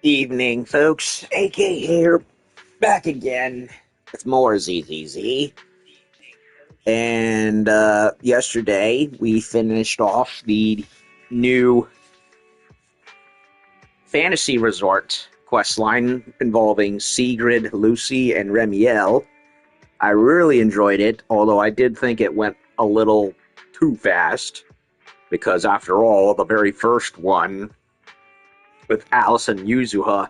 Evening, folks. AK here, back again with more ZZZ. And yesterday we finished off the new fantasy resort questline involving Sigrid, Lucy, and Remiel. I really enjoyed it, although I did think it went a little too fast, because after all, the very first one with Alice and Yuzuha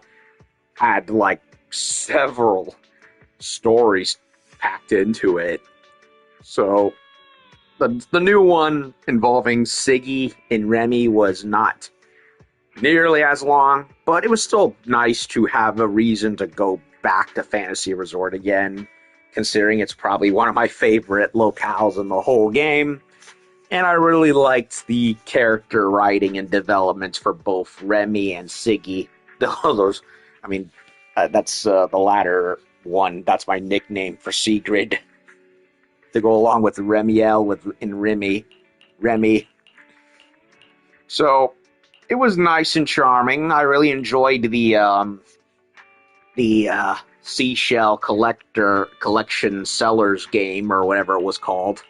had like several stories packed into it. So the new one involving Siggy and Remy was not nearly as long, but it was still nice to have a reason to go back to Fantasy Resort again, considering it's probably one of my favorite locales in the whole game. And I really liked the character writing and development for both Remy and Siggy. Those, I mean, that's the latter one. That's my nickname for Sigrid, to go along with Remiel and Remy. So it was nice and charming. I really enjoyed the seashell collection sellers game, or whatever it was called.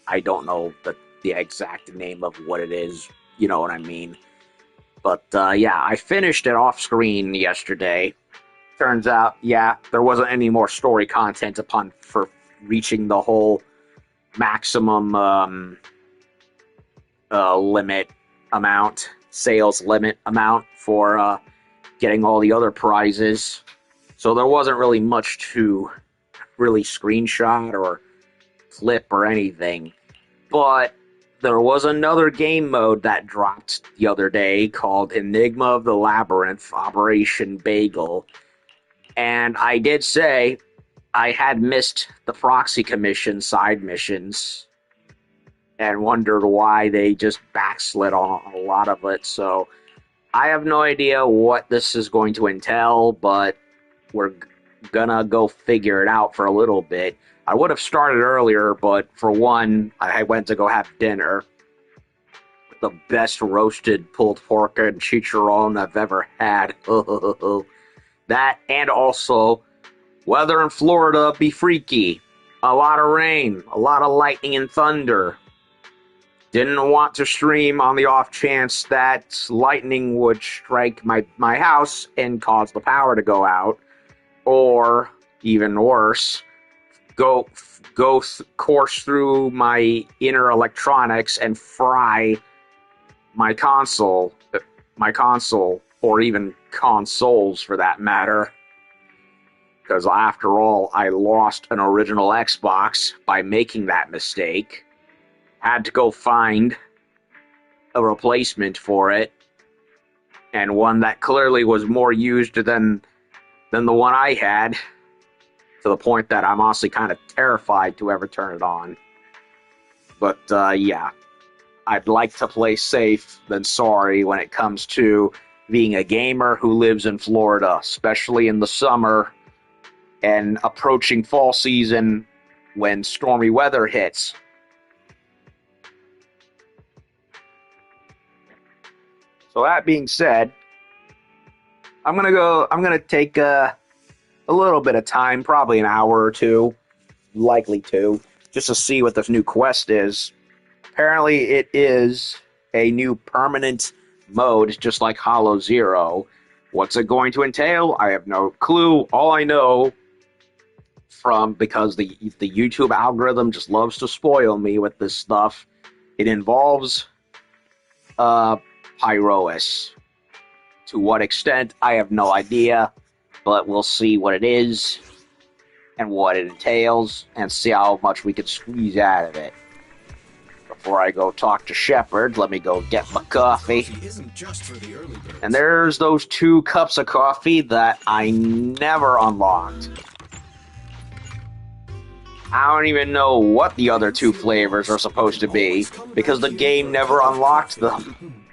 I don't know the exact name of what it is. You know what I mean. But yeah, I finished it off screen yesterday. Turns out, yeah, there wasn't any more story content for reaching the whole maximum limit amount, sales limit amount for getting all the other prizes. So there wasn't really much to really screenshot or clip or anything. But there was another game mode that dropped the other day called Enigma of the Labyrinth Operation Bagel. And I did say I had missed the Proxy Commission side missions and wondered why they just backslid on a lot of it. So I have no idea what this is going to entail, but we're gonna go figure it out for a little bit. I would have started earlier, but for one, I went to go have dinner. The best roasted pulled pork and chicharron I've ever had. That, and also, weather in Florida be freaky. A lot of rain, a lot of lightning and thunder. Didn't want to stream on the off chance that lightning would strike my house and cause the power to go out. Or, even worse, course through my inner electronics and fry my console, or even consoles for that matter. Because after all, I lost an original Xbox by making that mistake. Had to go find a replacement for it, and one that clearly was more used than the one I had, to the point that I'm honestly kind of terrified to ever turn it on. But yeah, I'd like to play safe than sorry when it comes to being a gamer who lives in Florida, especially in the summer and approaching fall season when stormy weather hits. So that being said, I'm gonna take a little bit of time, probably an hour or two, likely two, just to see what this new quest is. Apparently, it is a new permanent mode, just like Hollow Zero. What's it going to entail? I have no clue. All I know, because the YouTube algorithm just loves to spoil me with this stuff, it involves Pyrois. To what extent, I have no idea, but we'll see what it is and what it entails, and see how much we can squeeze out of it. Before I go talk to Shepard, let me go get my coffee. And there's those 2 cups of coffee that I never unlocked. I don't even know what the other 2 flavors are supposed to be, because the game never unlocked them.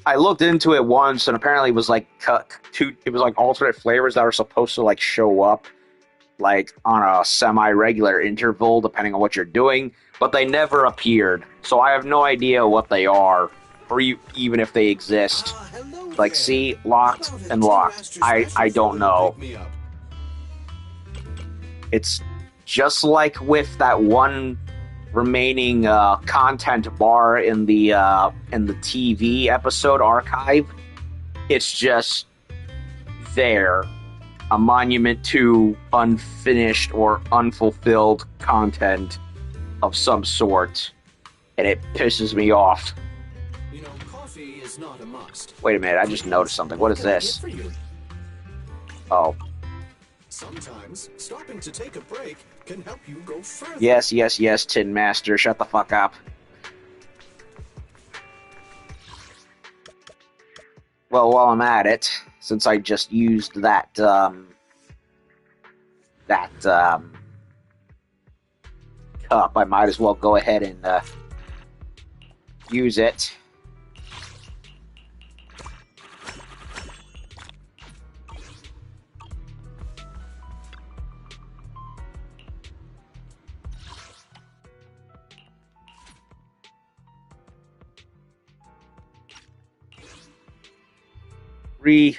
I looked into it once, and apparently it was like alternate flavors that are supposed to like show up like on a semi-regular interval depending on what you're doing, but they never appeared. So I have no idea what they are, or even if they exist. Hello Like, see, locked and locked. I don't know. It's just like with that one remaining content bar in the TV episode archive. It's just there, a monument to unfinished or unfulfilled content of some sort, and it pisses me off. You know, coffee is not a must. Wait a minute, I just noticed something. What is this? Oh. Sometimes stopping to take a break can help you go further. Yes, yes, yes, Tin Master, shut the fuck up. Well, while I'm at it, since I just used that cup, I might as well go ahead and use it. Refill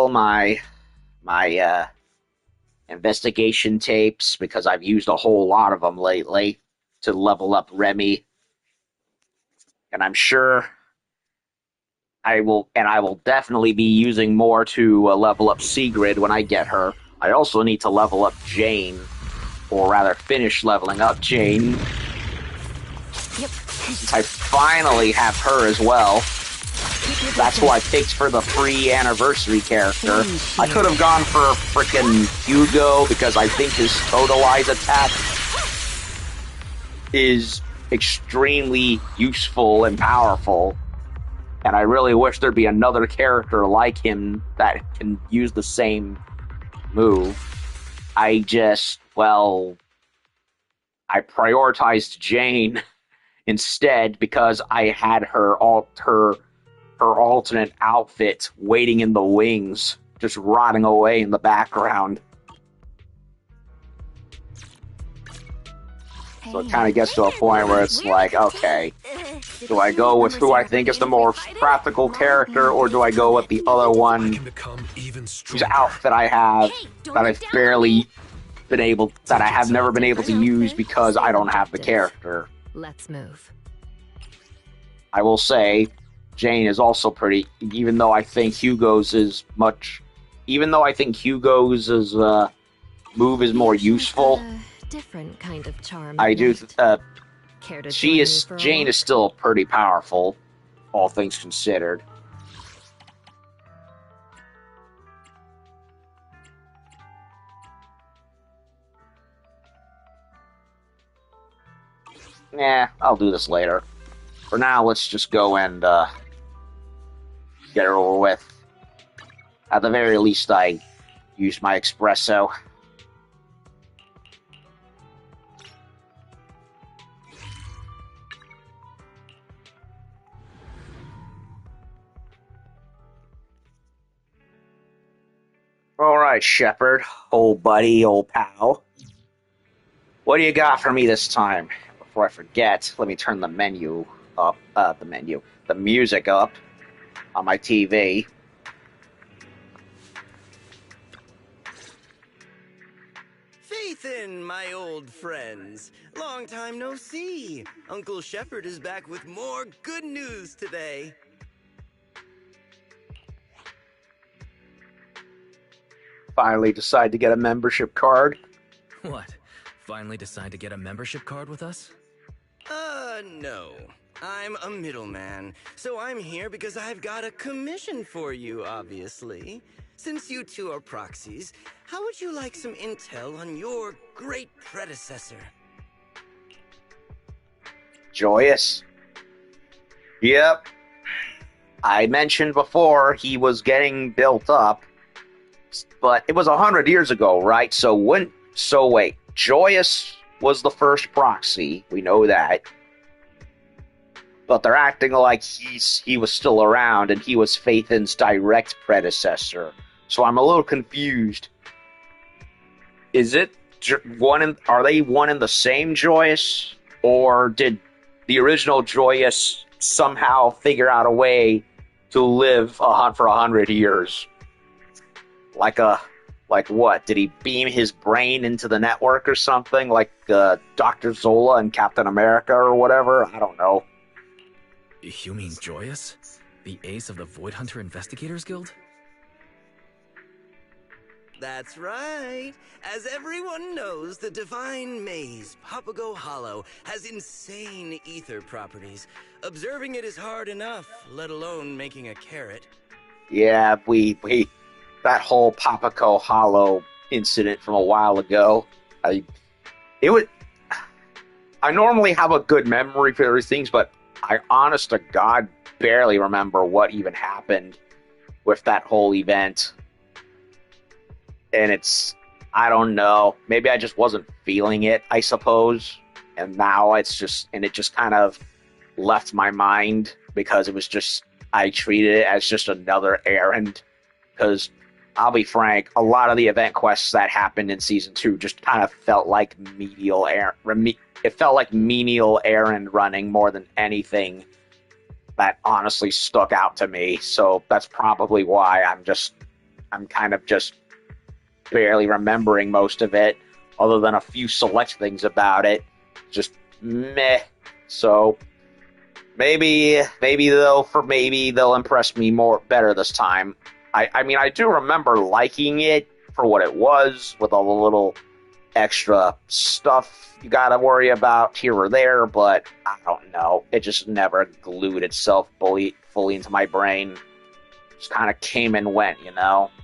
my investigation tapes, because I've used a whole lot of them lately to level up Remy, and I'm sure I will definitely be using more to level up Sigrid when I get her. I also need to level up Jane, or rather finish leveling up Jane. Yep. Since I finally have her as well. That's who I picked for the free anniversary character. I could have gone for frickin' Hugo, because I think his Totalize attack is extremely useful and powerful. And I really wish there'd be another character like him that can use the same move. I prioritized Jane instead, because I had her alternate outfit waiting in the wings, just rotting away in the background. So it kind of gets to a point where it's like, okay, do I go with who I think is the more practical character, or do I go with the other one whose outfit I have that I've barely been able, that I have never been able to use because I don't have the character? Let's move. I will say, Jane is also pretty, even though I think Hugo's move is more useful. Different kind of charm. I do. Jane is still pretty powerful, all things considered. Nah, I'll do this later. For now, let's just go and get her over with. At the very least, I used my espresso. Alright, Shepard, old buddy, old pal. What do you got for me this time? Before I forget, let me turn the menu up, the music up on my TV. Faithin, my old friends. Long time no see. Uncle Shepard is back with more good news today. Finally decide to get a membership card. What? Finally decide to get a membership card with us? No. I'm a middleman, so I'm here because I've got a commission for you, obviously. Since you two are proxies, how would you like some intel on your great predecessor? Joyous? Yep. I mentioned before he was getting built up, but it was 100 years ago, right? So wait, Joyous was the first proxy, we know that. But they're acting like he was still around and he was Faithin's direct predecessor. So I'm a little confused. Is it are they one and the same Joyous? Or did the original Joyous somehow figure out a way to live for 100 years. Like what? Did he beam his brain into the network or something? Like Dr. Zola and Captain America or whatever? I don't know. You mean Joyous? The ace of the Void Hunter Investigators Guild? That's right. As everyone knows, the divine maze, Papago Hollow, has insane ether properties. Observing it is hard enough, let alone making a carrot. Yeah, we that whole Papago Hollow incident from a while ago. I normally have a good memory for these things, but I honest to God barely remember what even happened with that whole event. And I don't know, maybe I just wasn't feeling it, I suppose. And now it just kind of left my mind because I treated it as just another errand. Because I'll be frank, a lot of the event quests that happened in Season 2 just kind of felt like menial errand running more than anything that honestly stuck out to me. So that's probably why I'm kind of just barely remembering most of it, other than a few select things about it. Just meh. So maybe they'll impress me better this time. I mean, I do remember liking it for what it was, with all the little extra stuff you gotta worry about here or there, but I don't know. It just never glued itself fully into my brain. Just kind of came and went,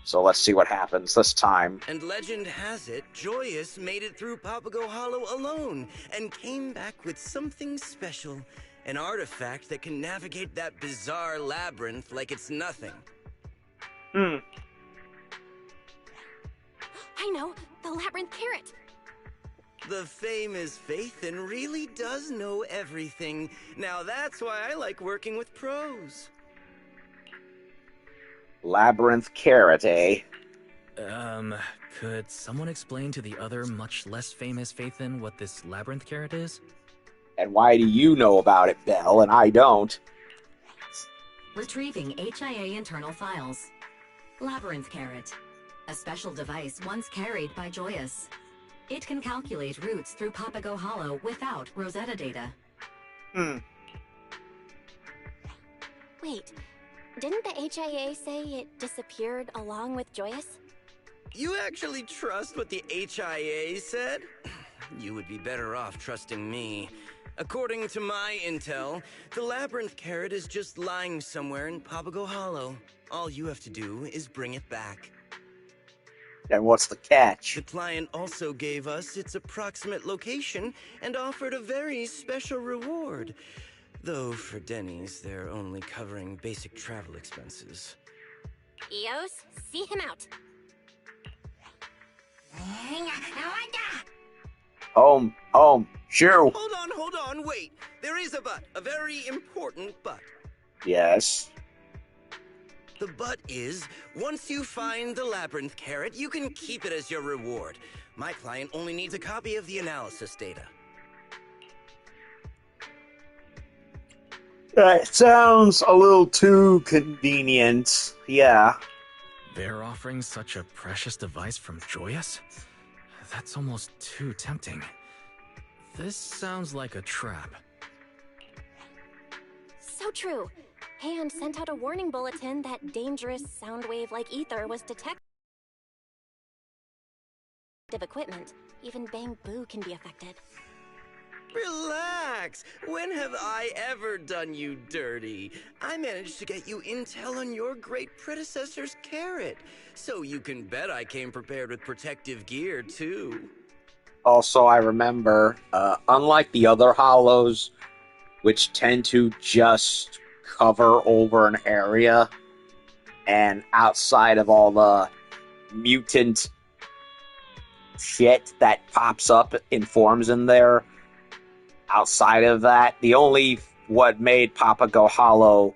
So let's see what happens this time. And legend has it, Joyous made it through Papago Hollow alone and came back with something special. An artifact that can navigate that bizarre labyrinth like it's nothing. I know, the Labyrinth carrot. The famous Faithin really does know everything. Now that's why I like working with pros. Labyrinth carrot, eh? Could someone explain to the other, much less famous Faithin what this Labyrinth carrot is? And why do you know about it, Belle, and I don't? Retrieving HIA internal files. Labyrinth carrot. A special device once carried by Joyous. It can calculate routes through Papago Hollow without Rosetta data. Wait, didn't the HIA say it disappeared along with Joyous? You actually trust what the HIA said? You would be better off trusting me. According to my intel, the Labyrinth carrot is just lying somewhere in Papago Hollow. All you have to do is bring it back. And what's the catch? The client also gave us its approximate location and offered a very special reward. Though for Denny's, they're only covering basic travel expenses. Eous, see him out. Sure. Hold on, wait. There is a but, a very important but. Yes. The but is, once you find the Labyrinth carrot, you can keep it as your reward. My client only needs a copy of the analysis data. It sounds a little too convenient. Yeah. They're offering such a precious device from Joyous? That's almost too tempting. This sounds like a trap. So true. Hand sent out a warning bulletin that dangerous sound wave-like ether was detected. Equipment. Even Bang Boo can be affected. Relax! When have I ever done you dirty? I managed to get you intel on your great predecessor's carrot. So you can bet I came prepared with protective gear, too. Also, I remember, unlike the other hollows, which tend to just cover over an area, and outside of all the mutant shit that pops up in forms in there, outside of that, what made Papago Hollow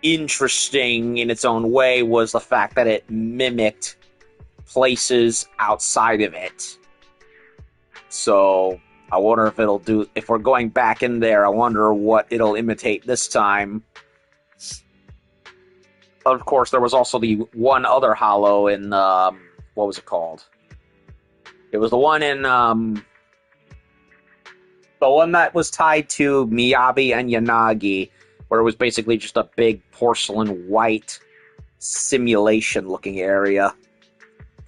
interesting in its own way was the fact that it mimicked places outside of it. So I wonder if we're going back in there, I wonder what it'll imitate this time. of course, there was also the one other hollow in, what was it called? It was the one in, the one that was tied to Miyabi and Yanagi, where it was basically just a big porcelain white simulation-looking area.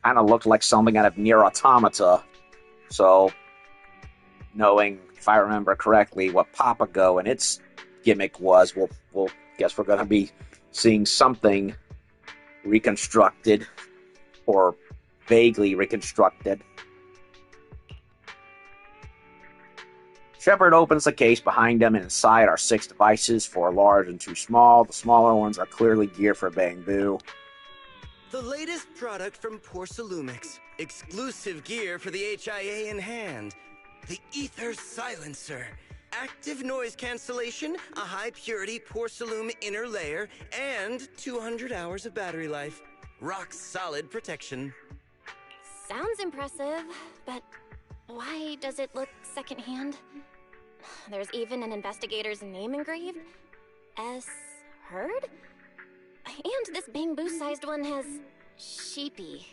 Kind of looked like something out of Nier Automata. So, knowing, if I remember correctly, what Papago and its gimmick was, we'll guess we're going to be seeing something reconstructed, or vaguely reconstructed. Shepard opens the case behind him, and inside are 6 devices, 4 large and 2 small. The smaller ones are clearly geared for Bangbu. The latest product from Porcelumix. Exclusive gear for the HIA in hand. The Ether Silencer. Active noise cancellation, a high-purity Porcelum inner layer, and 200 hours of battery life. Rock-solid protection. Sounds impressive, but why does it look secondhand? There's even an investigator's name engraved. S. Hurd? And this Bangbu-sized one has sheepy.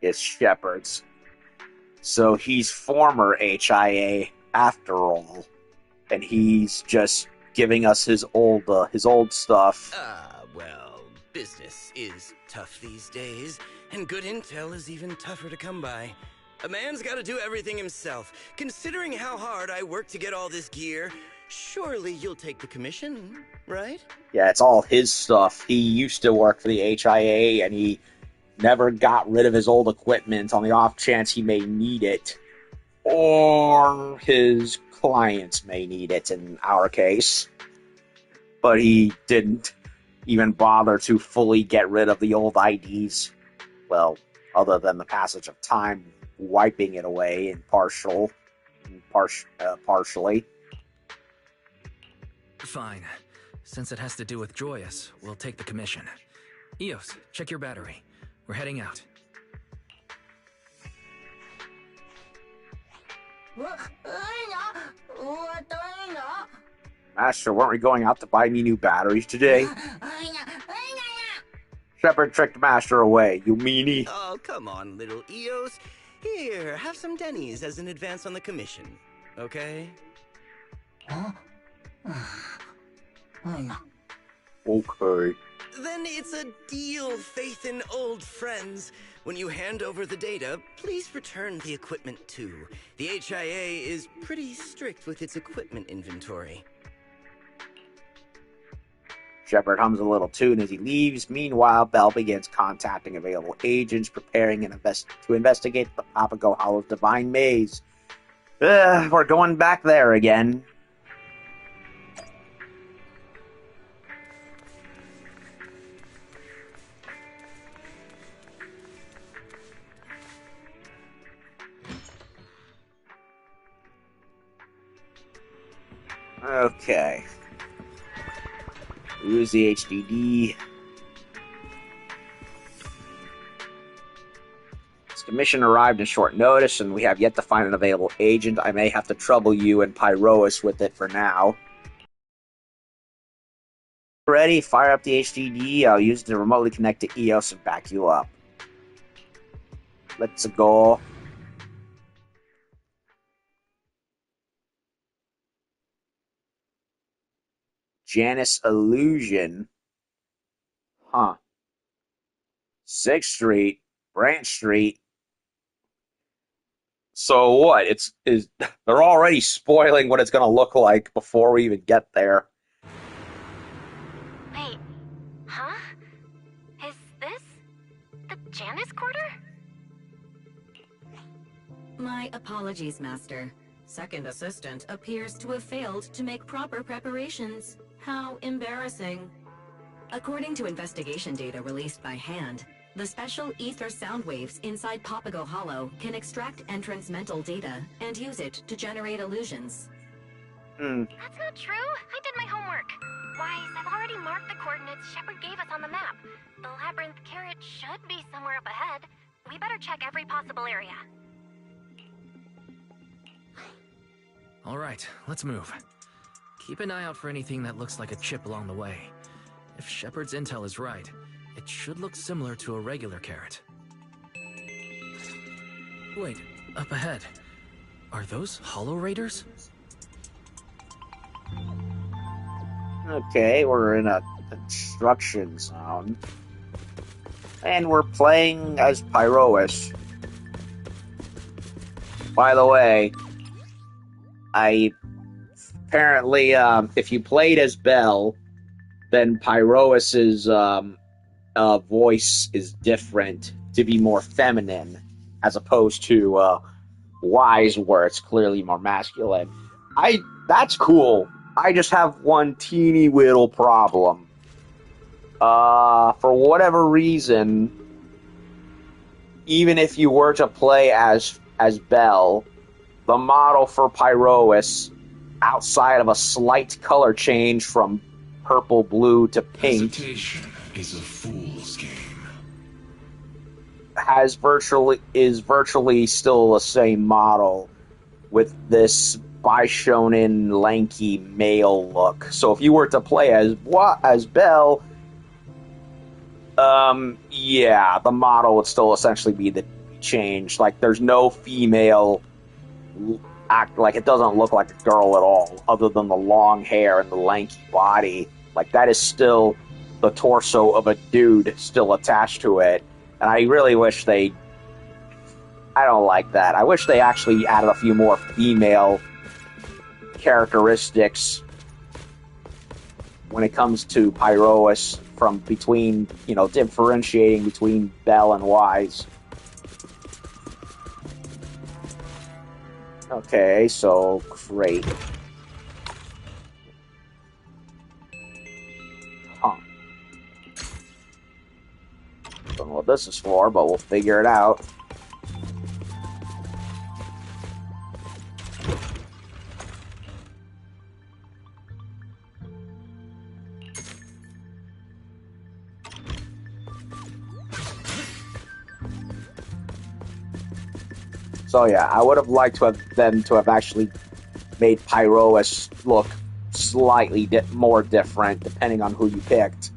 It's Shepard's. So he's former HIA after all. And he's just giving us his old stuff. Well, business is tough these days, and good intel is even tougher to come by. A man's gotta do everything himself. Considering how hard I worked to get all this gear, surely you'll take the commission, right? Yeah, it's all his stuff. He used to work for the HIA, and he never got rid of his old equipment on the off chance he may need it. Or his clients may need it, in our case. But he didn't even bother to fully get rid of the old IDs. Well, other than the passage of time wiping it away partially. Fine. Since it has to do with Joyous, we'll take the commission. Eous, check your battery. We're heading out. Master, weren't we going out to buy me new batteries today? Shepard tricked Master away, you meanie. Oh, come on, little Eos. Here, have some Denny's as an advance on the commission, okay? Okay. Then it's a deal, faith in old friends. When you hand over the data, please return the equipment too. The HIA is pretty strict with its equipment inventory. Shepard hums a little tune as he leaves. Meanwhile, Bell begins contacting available agents, preparing to investigate the Papago Hollow's Divine Maze. We're going back there again. Okay. Use the HDD. This commission arrived in short notice, and we have yet to find an available agent. I may have to trouble you and Pyrois with it for now. Ready? Fire up the HDD. I'll use it to remotely connect to Eos and back you up. Let's go. Janus Illusion. Huh. 6th Street, Branch Street. So what? They're already spoiling what it's going to look like before we even get there. Wait, huh? Is this the Janus Quarter? My apologies, Master. Second Assistant appears to have failed to make proper preparations. How embarrassing. According to investigation data released by Hand, the special ether sound waves inside Papago Hollow can extract entrants' mental data and use it to generate illusions. That's not true. I did my homework. Wise, I've already marked the coordinates Shepard gave us on the map. The Labyrinth carrot should be somewhere up ahead. We better check every possible area. All right, let's move. Keep an eye out for anything that looks like a chip along the way. If Shepard's intel is right, It should look similar to a regular carrot. Wait, up ahead. Are those Hollow Raiders? Okay, we're in a construction zone. And we're playing as Pyrois. By the way, apparently, if you played as Belle, then Pyrois's voice is different to be more feminine, as opposed to Wise, where it's clearly more masculine. That's cool. I just have one teeny little problem. For whatever reason, even if you were to play as Belle, the model for Pyrois, outside of a slight color change from purple blue to pink, Hesitation is a fool's game. is virtually still the same model with this Bishonen lanky male look. So if you were to play as Belle, yeah, the model would still essentially be changed. Like, there's no female act, like, it doesn't look like a girl at all, other than the long hair and the lanky body. Like, that is still the torso of a dude still attached to it. And I really wish I don't like that. I wish they actually added a few more female characteristics when it comes to Pyrois, from between, differentiating between Belle and Wise. Okay, so great. Huh. Don't know what this is for, but we'll figure it out. So yeah, I would have liked to have actually made Pyrois look slightly more different, depending on who you picked.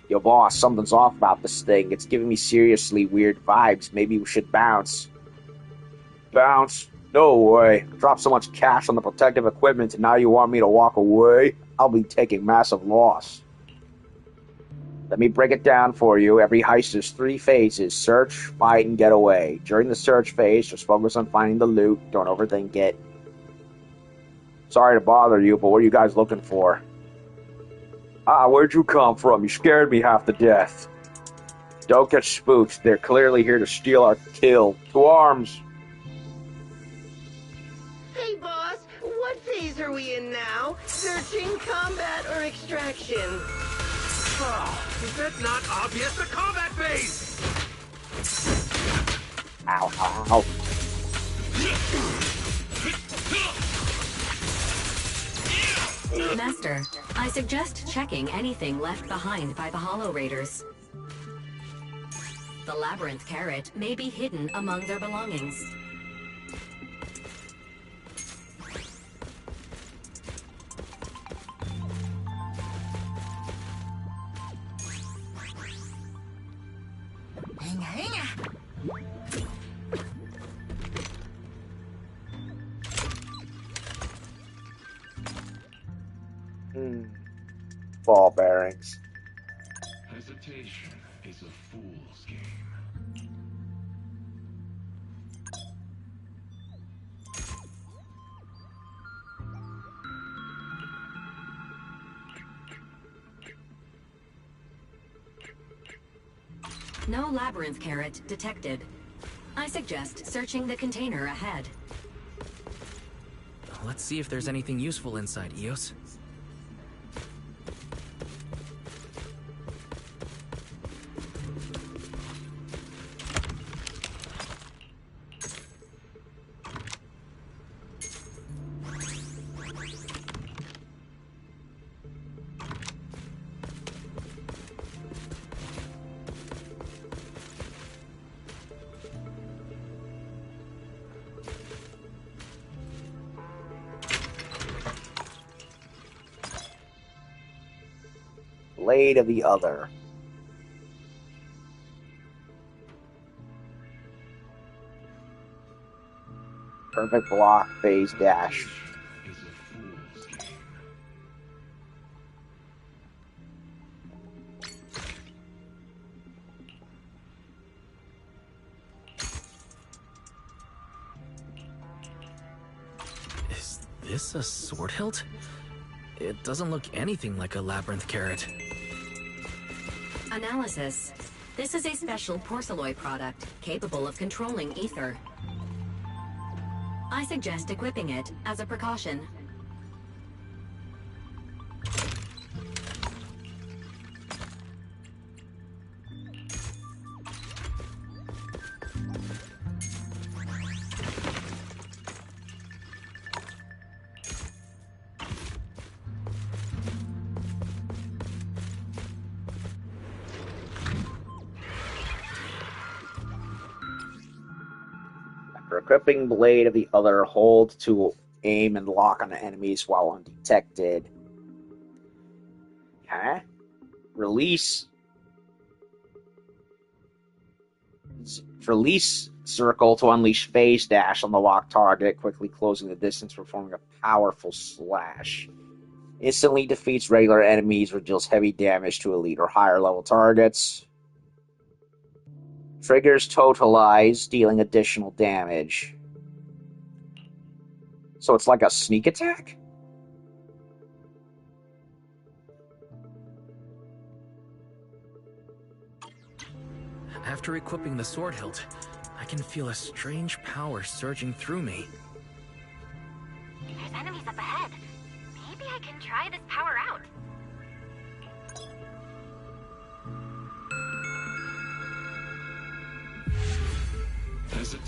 Yo, boss, something's off about this thing. It's giving me seriously weird vibes. Maybe we should bounce. Bounce? No way. Dropped so much cash on the protective equipment and now you want me to walk away? I'll be taking massive loss. Let me break it down for you. Every heist has 3 phases: search, fight, and get away. During the search phase, just focus on finding the loot. Don't overthink it. Sorry to bother you, but what are you guys looking for? Where'd you come from? You scared me half to death. Don't get spooked. They're clearly here to steal our kill. To arms! Hey, boss, what phase are we in now? Searching, combat, or extraction? Oh, is that not obvious? The combat phase! Ow, ow, Master, I suggest checking anything left behind by the Hollow Raiders. The Labyrinth carrot may be hidden among their belongings. Ball bearings. Hesitation is a fool's game. No Labyrinth carrot detected. I suggest searching the container ahead. Let's see if there's anything useful inside, Eous. blade of the other. Perfect block, phase dash. Is this a sword hilt? It doesn't look anything like a labyrinth carrot. Analysis. This is a special porcelain product capable of controlling ether. I suggest equipping it as a precaution. After equipping blade of the other, hold to aim and lock on the enemies while undetected. Okay. Release circle to unleash phase dash on the locked target, quickly closing the distance, performing a powerful slash. Instantly defeats regular enemies or deals heavy damage to elite or higher level targets. Triggers totalize, dealing additional damage. So it's like a sneak attack? After equipping the sword hilt, I can feel a strange power surging through me. There's enemies up ahead. Maybe I can try this power out. Is it?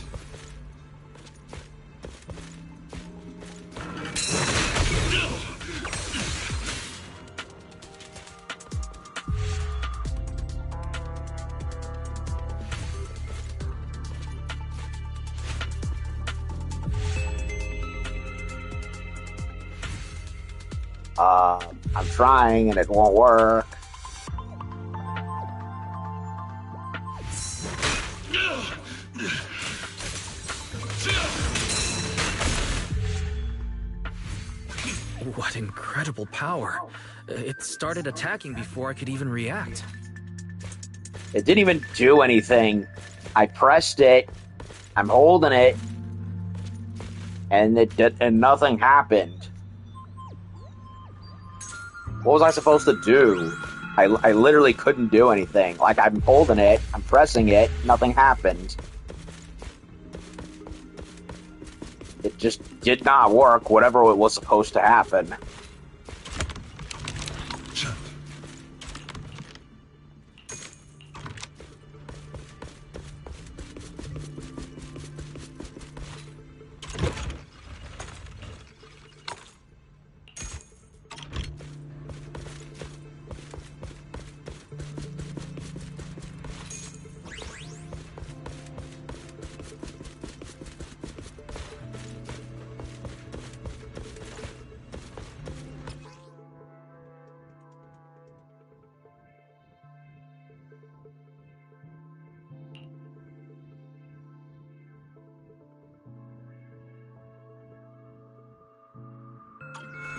I'm trying and it won't work. What incredible power. It started attacking before I could even react. It didn't even do anything. I pressed it. I'm holding it. And nothing happened. What was I supposed to do? I literally couldn't do anything. Like, I'm holding it, I'm pressing it, nothing happened. It just did not work, whatever it was supposed to happen.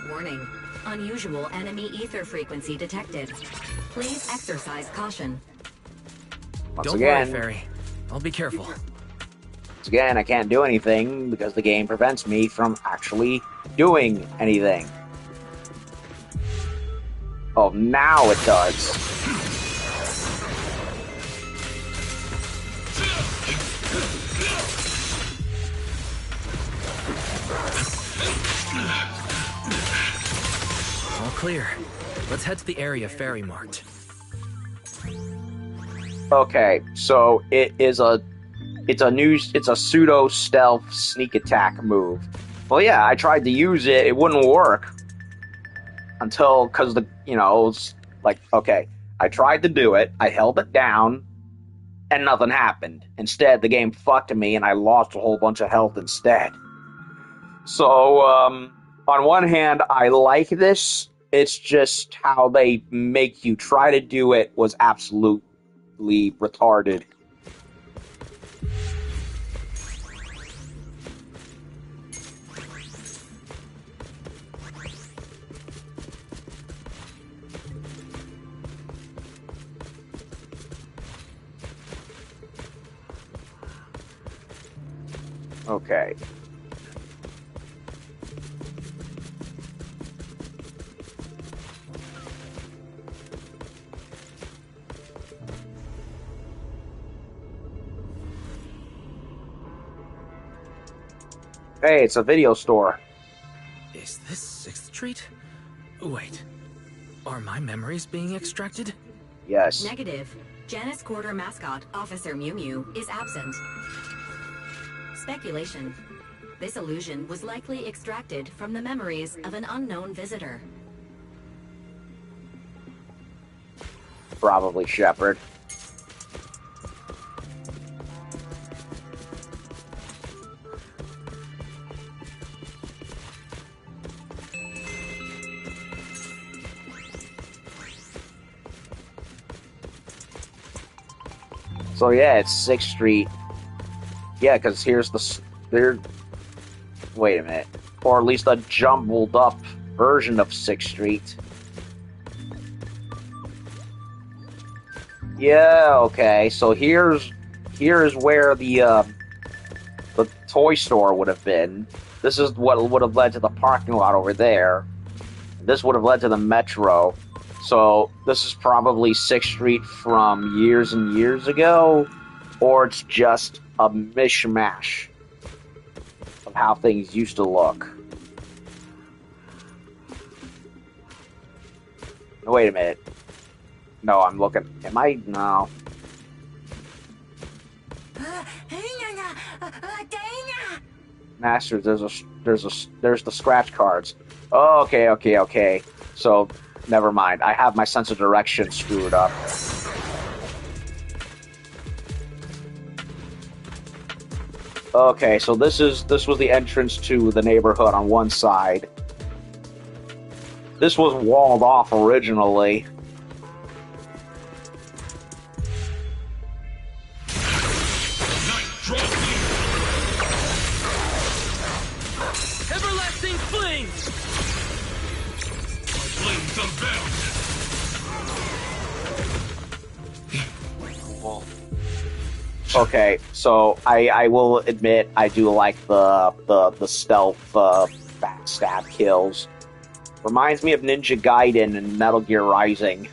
Warning. Unusual enemy ether frequency detected. Please exercise caution. Once Don't again, worry, Fairy. I'll be careful. once again, I can't do anything because the game prevents me from actually doing anything. Oh, now it does. All clear. Let's head to the area Fairy marked. Okay, so it's a pseudo stealth sneak attack move. Well, yeah, I tried to use it, it wouldn't work because it's like, okay, I tried to do it, I held it down, and nothing happened. Instead, the game fucked me, and I lost a whole bunch of health instead. So, on one hand, I like this It's just how they make you try to do it was absolutely retarded. Okay. Hey, it's a video store. Is this 6th Street? Wait, are my memories being extracted? Yes. Negative. Janus Quarter mascot, Officer Mew Mew, is absent. Speculation. This illusion was likely extracted from the memories of an unknown visitor. Probably Shepard. So yeah, it's 6th Street. Yeah, because here's there. Wait a minute, or at least a jumbled up version of 6th Street. Yeah, okay. So here's where the toy store would have been. This is what would have led to the parking lot over there. This would have led to the metro. So this is probably 6th Street from years and years ago, or it's just a mishmash of how things used to look. Wait a minute. No, I'm looking. Am I? No. Masters, there's the scratch cards. Oh, okay. So, never mind. I have my sense of direction screwed up. Okay, so this was the entrance to the neighborhood on one side. This was walled off originally. Everlasting flames! Flames abound! Okay, so I will admit I do like the stealth backstab kills. Reminds me of Ninja Gaiden and Metal Gear Rising.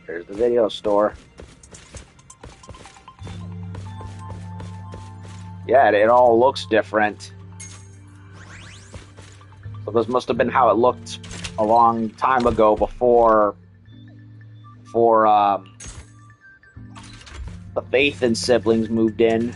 There's the video store. Yeah, it all looks different. So this must have been how it looked a long time ago before the Faith and siblings moved in.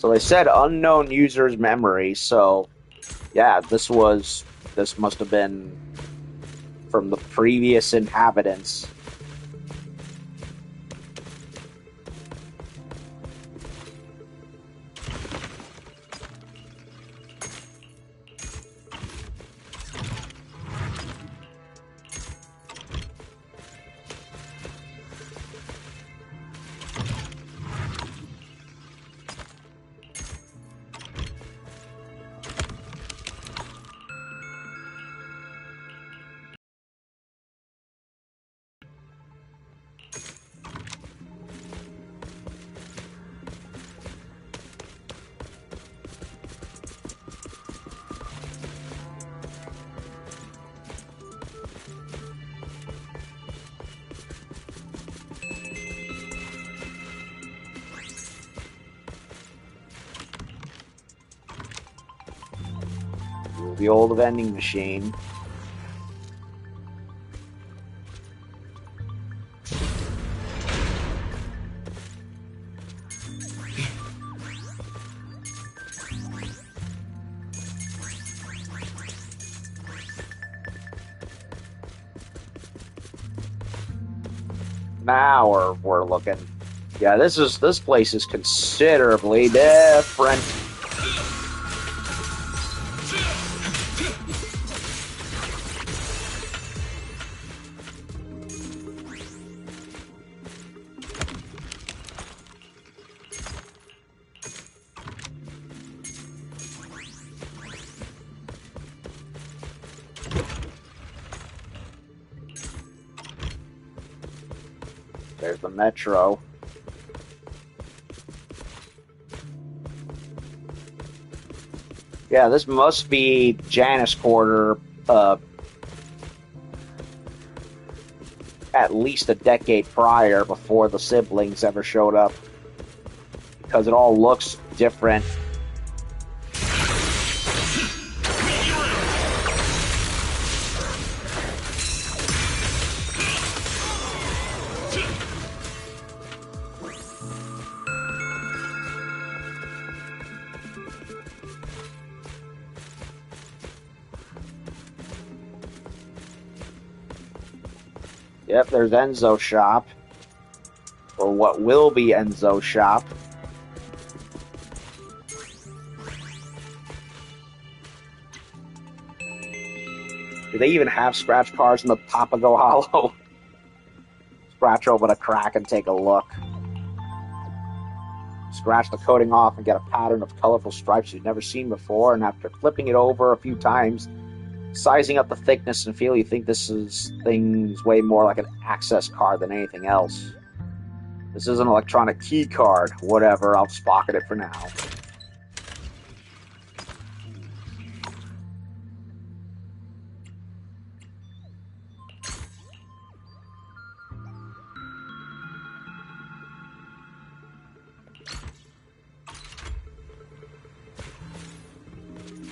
So they said unknown user's memory, so yeah, this must have been from the previous inhabitants. The old vending machine. Now we're looking. Yeah, this place is considerably different. There's the metro. Yeah, this must be Janus Quarter, at least a decade prior, before the siblings ever showed up. Because it all looks different. Yep, there's Enzo's shop. Or what will be Enzo's shop. Do they even have scratch cards in the Papago Hollow? Scratch open a crack and take a look. Scratch the coating off and get a pattern of colorful stripes you've never seen before, and after flipping it over a few times, sizing up the thickness and feel, you think this thing's way more like an access card than anything else. This is an electronic key card. Whatever, I'll just pocket it for now.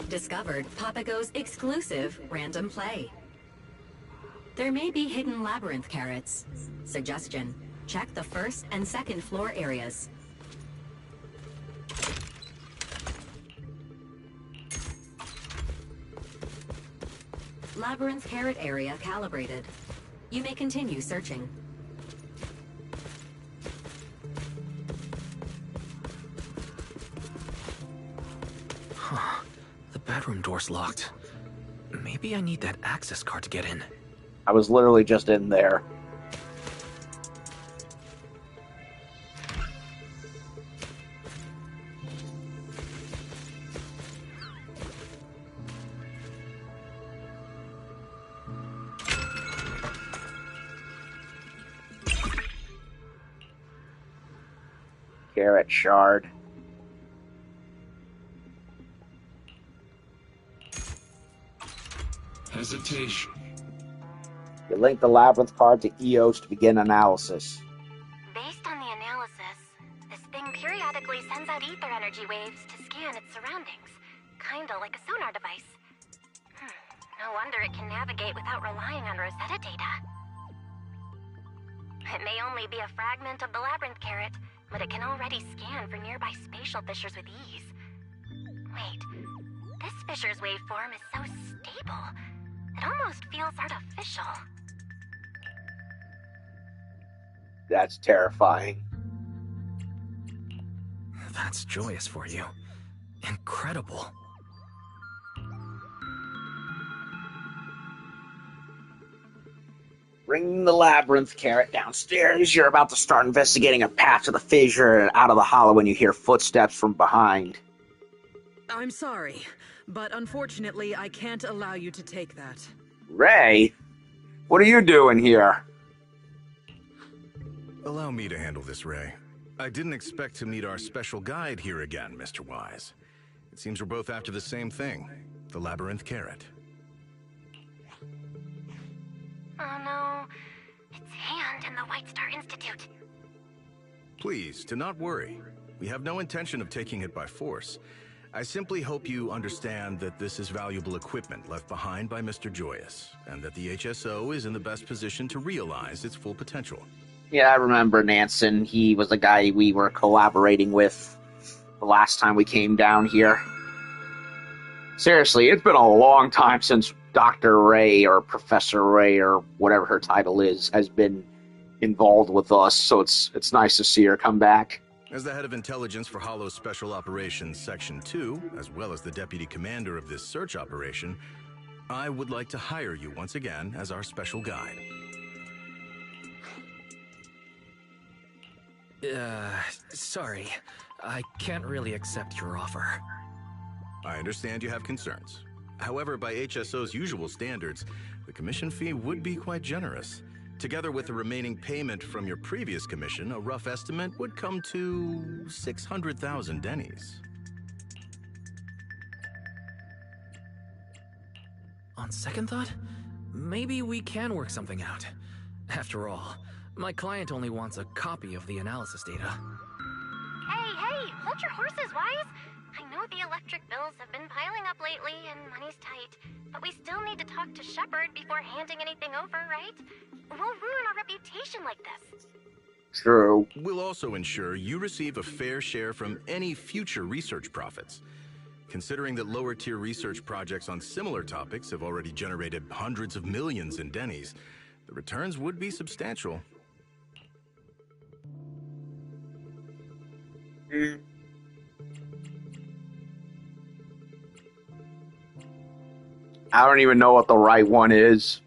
Discovered Papago's exclusive random play. There may be hidden labyrinth carrots. Suggestion: check the first and second floor areas. Labyrinth carrot area calibrated. You may continue searching. Huh. The bedroom door's locked. Maybe I need that access card to get in. I was literally just in there. Carrot shard. Hesitation. You link the Labyrinth card to Eous to begin analysis. Based on the analysis, this thing periodically sends out ether energy waves to scan its surroundings, kinda like a sonar device. No wonder it can navigate without relying on Rosetta data. It may only be a fragment of the Labyrinth carrot, but it can already scan for nearby spatial fissures with ease. Wait, this fissure's waveform is so stable, it almost feels artificial. That's terrifying. That's joyous for you. Incredible. Bring the Labyrinth carrot downstairs. You're about to start investigating a path to the fissure and out of the hollow when you hear footsteps from behind. I'm sorry, but unfortunately I can't allow you to take that. Ray? What are you doing here? Allow me to handle this, Ray. I didn't expect to meet our special guide here again, Mr. Wise. It seems we're both after the same thing, the Labyrinth carrot. Oh no, it's Hand and the White Star Institute. Please, do not worry. We have no intention of taking it by force. I simply hope you understand that this is valuable equipment left behind by Mr. Joyous, and that the HSO is in the best position to realize its full potential. Yeah, I remember Nansen. He was the guy we were collaborating with the last time we came down here. Seriously, it's been a long time since Dr. Ray or Professor Ray or whatever her title is has been involved with us, so it's nice to see her come back. As the head of intelligence for Hollow Special Operations Section 2, as well as the deputy commander of this search operation, I would like to hire you once again as our special guide. Sorry. I can't really accept your offer. I understand you have concerns. However, by HSO's usual standards, the commission fee would be quite generous. Together with the remaining payment from your previous commission, a rough estimate would come to 600,000 dennies. On second thought, maybe we can work something out. After all, my client only wants a copy of the analysis data. Hey, hold your horses, Wise. I know the electric bills have been piling up lately and money's tight, but we still need to talk to Shepard before handing anything over, right? We'll ruin our reputation like this. True. We'll also ensure you receive a fair share from any future research profits. Considering that lower-tier research projects on similar topics have already generated hundreds of millions in dennies, the returns would be substantial. I don't even know what the right one is.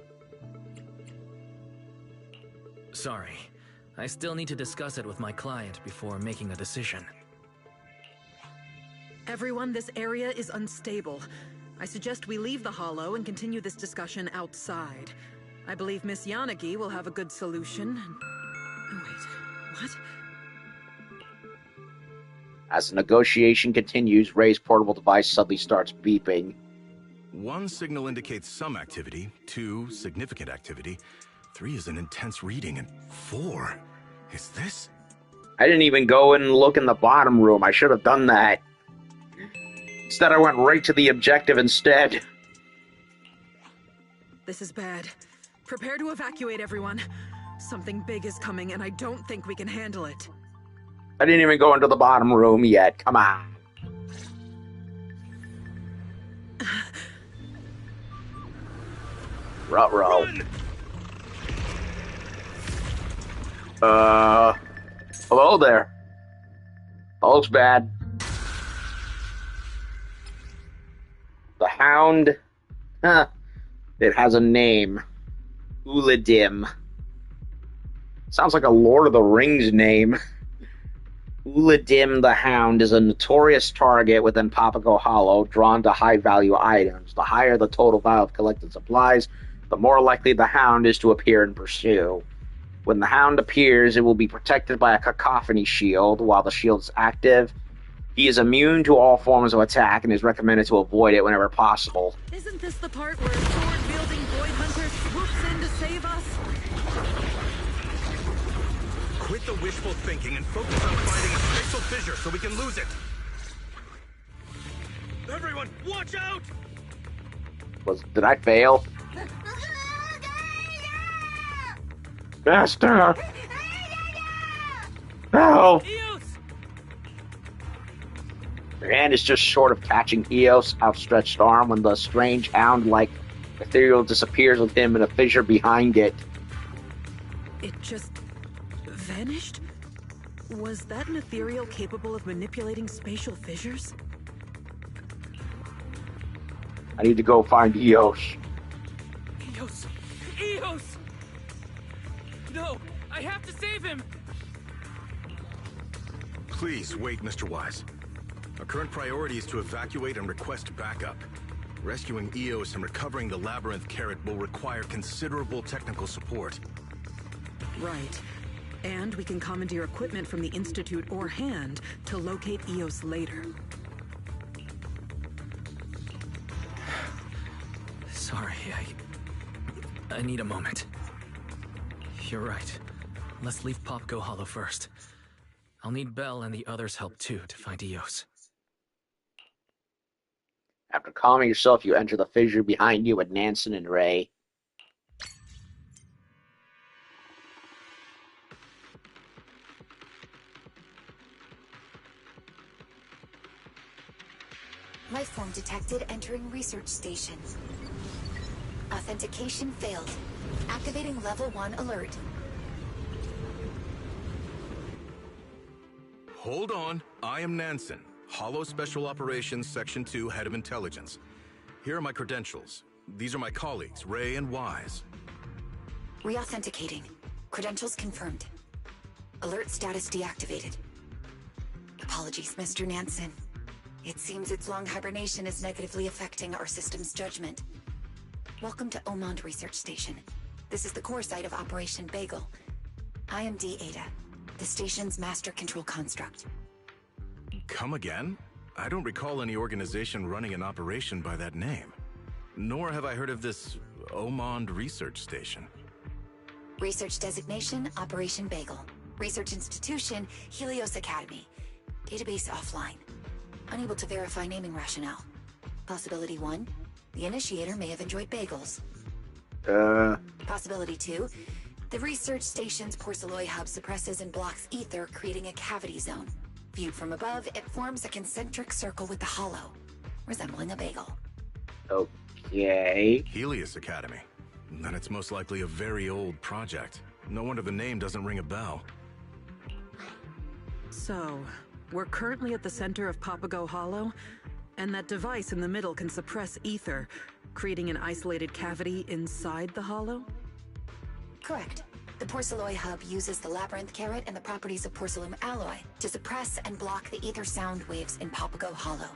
Sorry. I still need to discuss it with my client before making a decision. Everyone, this area is unstable. I suggest we leave the Hollow and continue this discussion outside. I believe Miss Yanagi will have a good solution. Oh, wait, what? As the negotiation continues, Ray's portable device suddenly starts beeping. 1 signal indicates some activity, 2, significant activity, 3 is an intense reading, and 4, is this? I didn't even go and look in the bottom room. I should have done that. Instead, I went right to the objective instead. This is bad. Prepare to evacuate, everyone. Something big is coming, and I don't think we can handle it. I didn't even go into the bottom room yet. Come on. Ruh-roh. Hello there. That looks bad. The Hound. Huh. It has a name. Uladim. Sounds like a Lord of the Rings name. Uladim the Hound is a notorious target within Papago Hollow, drawn to high-value items. The higher the total value of collected supplies, the more likely the Hound is to appear and pursue. When the Hound appears, it will be protected by a cacophony shield. While the shield is active, he is immune to all forms of attack and is recommended to avoid it whenever possible. Isn't this the part where a sword-wielding void hunter swoops in to save us? Quit the wishful thinking and focus on finding a spatial fissure so we can lose it. Everyone, watch out! Did I fail? Master! Help! Eous! Your hand is just short of catching Eos' outstretched arm when the strange hound-like ethereal disappears with him in a fissure behind it. It just vanished? Was that an ethereal capable of manipulating spatial fissures? I need to go find Eos. Eous! Eous! No! I have to save him! Please wait, Mr. Wise. Our current priority is to evacuate and request backup. Rescuing Eos and recovering the Labyrinth carrot will require considerable technical support. Right. And we can commandeer equipment from the Institute or Hand to locate Eos later. Sorry, I need a moment. You're right. Let's leave Papago Hollow first. I'll need Bell and the others' help too to find Eos. After calming yourself, you enter the fissure behind you with Nansen and Ray. Lifeform detected entering research station. Authentication failed. Activating level 1 alert. Hold on. I am Nansen, Hollow Special Operations Section 2 Head of Intelligence. Here are my credentials. These are my colleagues, Ray and Wise. Reauthenticating. Credentials confirmed. Alert status deactivated. Apologies, Mr. Nansen. It seems its long hibernation is negatively affecting our system's judgment. Welcome to Omond Research Station. This is the core site of Operation Bagel. I am D-Ada, the station's master control construct. Come again? I don't recall any organization running an operation by that name. Nor have I heard of this Omond Research Station. Research designation, Operation Bagel. Research institution, Helios Academy. Database offline. Unable to verify naming rationale. Possibility 1, the initiator may have enjoyed bagels. Possibility 2, the research station's porcelain hub suppresses and blocks ether, creating a cavity zone. Viewed from above, it forms a concentric circle with the hollow, resembling a bagel. Okay. Helios Academy. Then it's most likely a very old project. No wonder the name doesn't ring a bell. So, we're currently at the center of Papago Hollow, and that device in the middle can suppress ether, creating an isolated cavity inside the hollow? Correct. The porcelain hub uses the Labyrinth carrot and the properties of porcelain alloy to suppress and block the ether sound waves in Papago Hollow.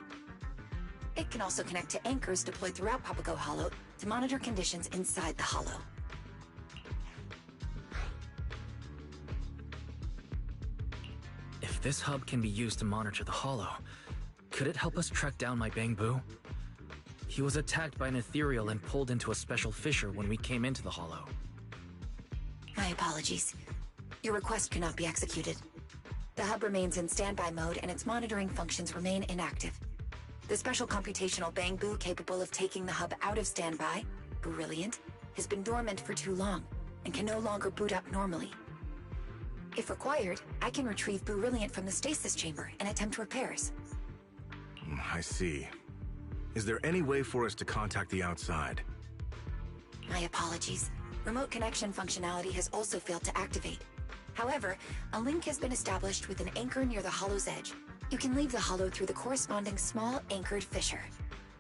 It can also connect to anchors deployed throughout Papago Hollow to monitor conditions inside the hollow. If this hub can be used to monitor the hollow, could it help us track down my Bangbu? He was attacked by an ethereal and pulled into a special fissure when we came into the hollow. My apologies. Your request cannot be executed. The hub remains in standby mode and its monitoring functions remain inactive. The special computational Bangbu capable of taking the hub out of standby, Brilliant, has been dormant for too long and can no longer boot up normally. If required, I can retrieve Brilliant from the stasis chamber and attempt repairs. I see. Is there any way for us to contact the outside? My apologies. Remote connection functionality has also failed to activate. However, a link has been established with an anchor near the hollow's edge. You can leave the hollow through the corresponding small anchored fissure.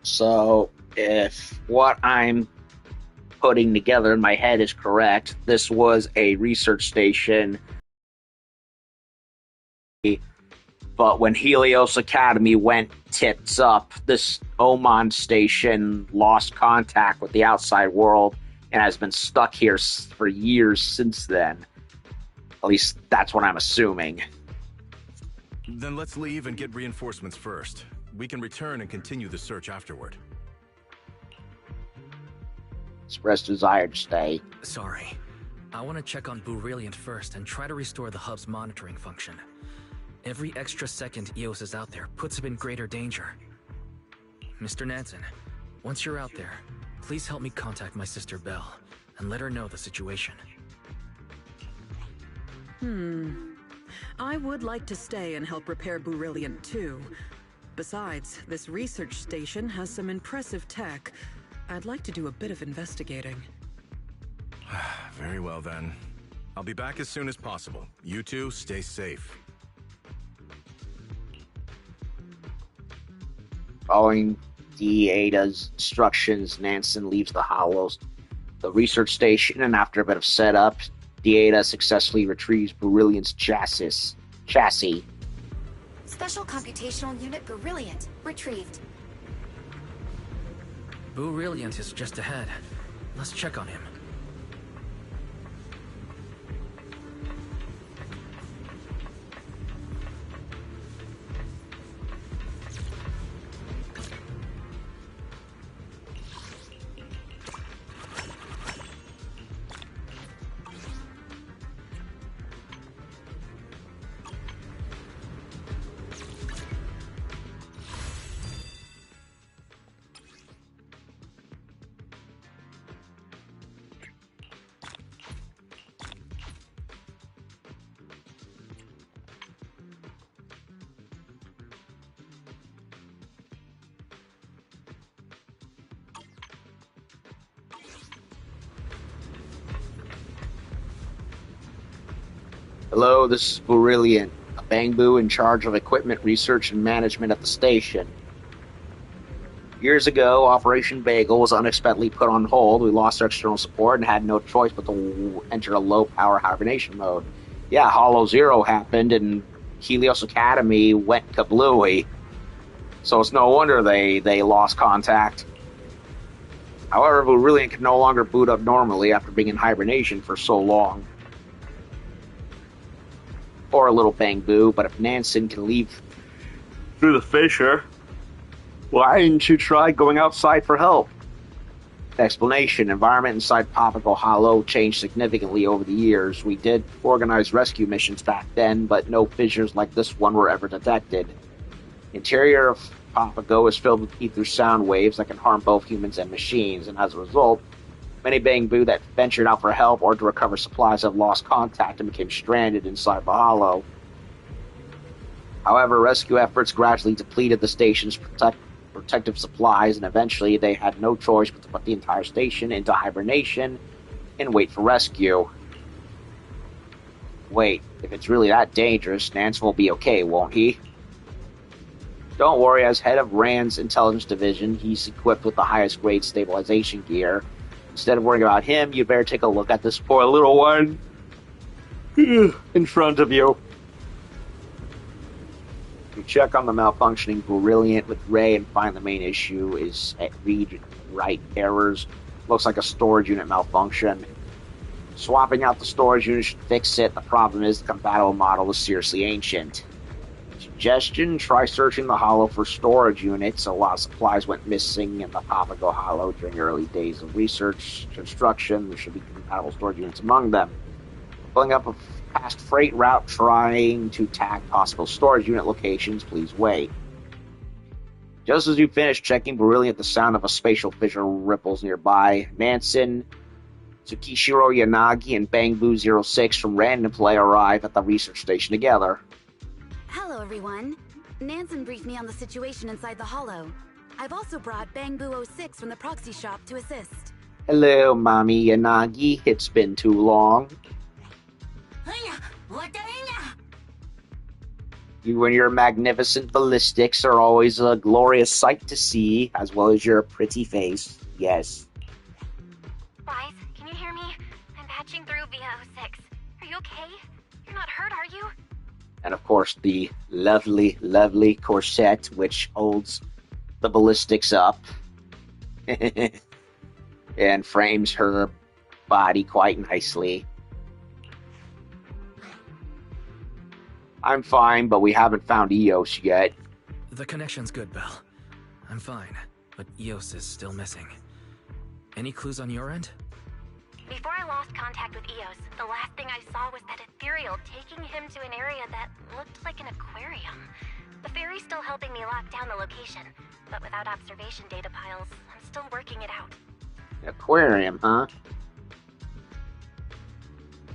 So, if what I'm putting together in my head is correct, this was a research station. But when Helios Academy went tits up, this Omond station lost contact with the outside world and has been stuck here for years since then. At least that's what I'm assuming. Then let's leave and get reinforcements first. We can return and continue the search afterward. Express desire to stay. Sorry. I want to check on Brilliant first and try to restore the hub's monitoring function. Every extra second Eous is out there puts him in greater danger. Mr. Nansen, once you're out there, please help me contact my sister Belle and let her know the situation. I would like to stay and help repair Brilliant too. Besides, this research station has some impressive tech. I'd like to do a bit of investigating. Very well then. I'll be back as soon as possible. You two, stay safe. Following D-Ada's instructions, Nansen leaves the research station, and after a bit of setup, D-Ada successfully retrieves Brilliant's chassis. Special computational unit Brilliant retrieved. Brilliant is just ahead. Let's check on him. Hello, this is Brilliant, a Bangbu in charge of equipment research and management at the station. Years ago, Operation Bagel was unexpectedly put on hold. We lost our external support and had no choice but to enter a low-power hibernation mode. Yeah, Hollow Zero happened, and Helios Academy went kablooey. So it's no wonder they lost contact. However, Brilliant can no longer boot up normally after being in hibernation for so long. Or a little Bangbu, but if Nansen can leave through the fissure, why didn't you try going outside for help? Explanation: environment inside Papago Hollow changed significantly over the years. We did organize rescue missions back then, but no fissures like this one were ever detected. Interior of Papago is filled with ether sound waves that can harm both humans and machines, and as a result, many Bangbu that ventured out for help or to recover supplies have lost contact and became stranded inside the hollow. However, rescue efforts gradually depleted the station's protective supplies, and eventually they had no choice but to put the entire station into hibernation and wait for rescue. Wait, if it's really that dangerous, Nansen will be okay, won't he? Don't worry, as head of Rand's intelligence division, he's equipped with the highest grade stabilization gear. Instead of worrying about him, you better take a look at this poor little one in front of you. You check on the malfunctioning Brilliant with Ray and find the main issue is at read-write errors. Looks like a storage unit malfunction. Swapping out the storage unit should fix it. The problem is the compatible model is seriously ancient. Suggestion: try searching the Hollow for storage units. A lot of supplies went missing in the Papago Hollow during early days of research construction. There should be compatible storage units among them. Pulling up a past freight route trying to tag possible storage unit locations, please wait. Just as you finish checking Brilliant, the sound of a spatial fissure ripples nearby. Nansen, Tsukishiro Yanagi, and Bangbu 06 from Random Play arrive at the research station together. Hello, everyone. Nansen briefed me on the situation inside the Hollow. I've also brought Bangbu 06 from the proxy shop to assist. Hello, Mommy Yanagi. It's been too long. You and your magnificent ballistics are always a glorious sight to see, as well as your pretty face. Yes. Wise, can you hear me? I'm patching through via 06. Are you okay? You're not hurt, are you? And of course, the lovely, lovely corset which holds the ballistics up and frames her body quite nicely. I'm fine, but we haven't found Eous yet. The connection's good, Belle. I'm fine, but Eous is still missing. Any clues on your end? Before I lost contact with Eous, the last thing I saw was that ethereal taking him to an area that looked like an aquarium. The ferry's still helping me lock down the location, but without observation data piles, I'm still working it out. Aquarium, huh?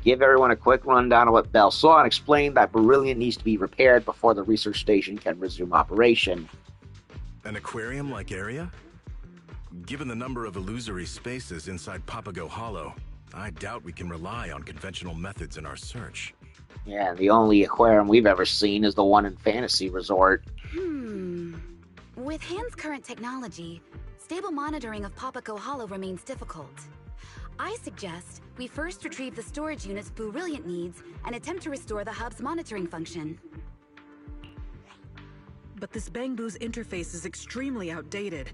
Give everyone a quick rundown of what Belle saw and explain that Brilliant needs to be repaired before the research station can resume operation. An aquarium-like area? Given the number of illusory spaces inside Papago Hollow, I doubt we can rely on conventional methods in our search. Yeah, the only aquarium we've ever seen is the one in Fantasy Resort. With Hand's current technology, stable monitoring of Papago Hollow remains difficult. I suggest we first retrieve the storage units Brilliant needs and attempt to restore the hub's monitoring function. But this Bangbu's interface is extremely outdated.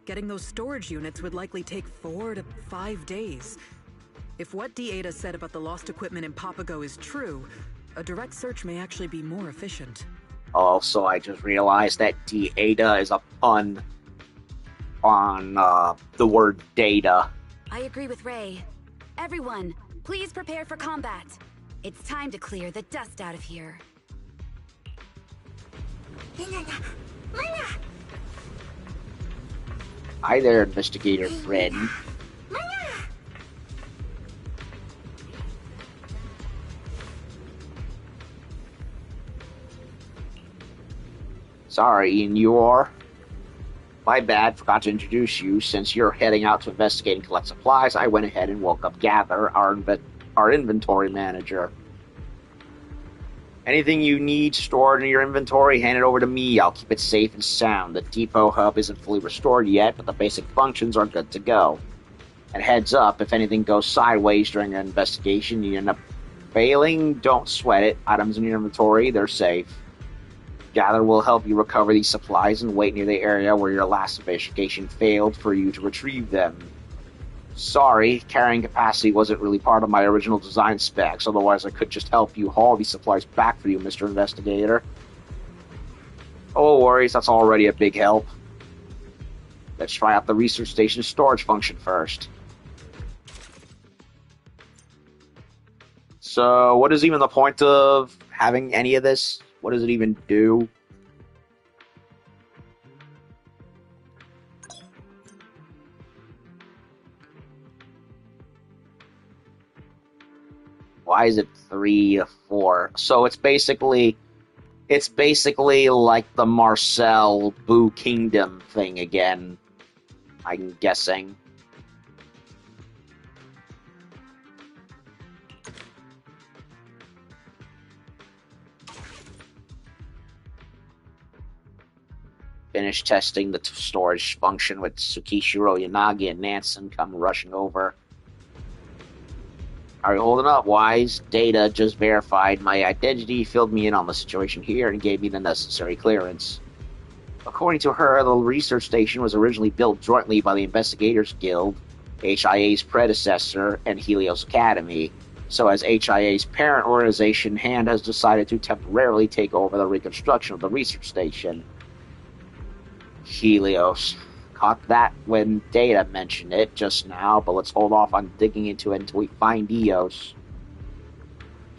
Getting those storage units would likely take 4 to 5 days. If what D-Ada said about the lost equipment in Papago is true, a direct search may actually be more efficient. Also, I just realized that D-Ada is a pun on the word data. I agree with Ray. Everyone, please prepare for combat. It's time to clear the dust out of here. Hi there, investigator friend. Sorry, and you are? My bad, forgot to introduce you. Since you're heading out to investigate and collect supplies, I went ahead and woke up Gather, our inventory manager. Anything you need stored in your inventory, hand it over to me. I'll keep it safe and sound. The depot hub isn't fully restored yet, but the basic functions are good to go. And heads up, if anything goes sideways during an investigation, you end up failing, don't sweat it. Items in your inventory, they're safe. Gather will help you recover these supplies and wait near the area where your last investigation failed for you to retrieve them. Sorry, carrying capacity wasn't really part of my original design specs, otherwise I could just help you haul these supplies back for you, Mr. Investigator. Oh, no worries, that's already a big help. Let's try out the research station's storage function first. So, what is even the point of having any of this? What does it even do? Why is it 3 to 4? So it's basically like the Marcel Boo Kingdom thing again, I'm guessing. Finish testing the storage function with Tsukishiro, Yanagi, and Nansen come rushing over. Are you holding up, Wise? Data just verified my identity, filled me in on the situation here, and gave me the necessary clearance. According to her, the research station was originally built jointly by the Investigators Guild, HIA's predecessor, and Helios Academy. So as HIA's parent organization, Hand has decided to temporarily take over the reconstruction of the research station. Helios. Caught that when Data mentioned it just now, but let's hold off on digging into it until we find Eous.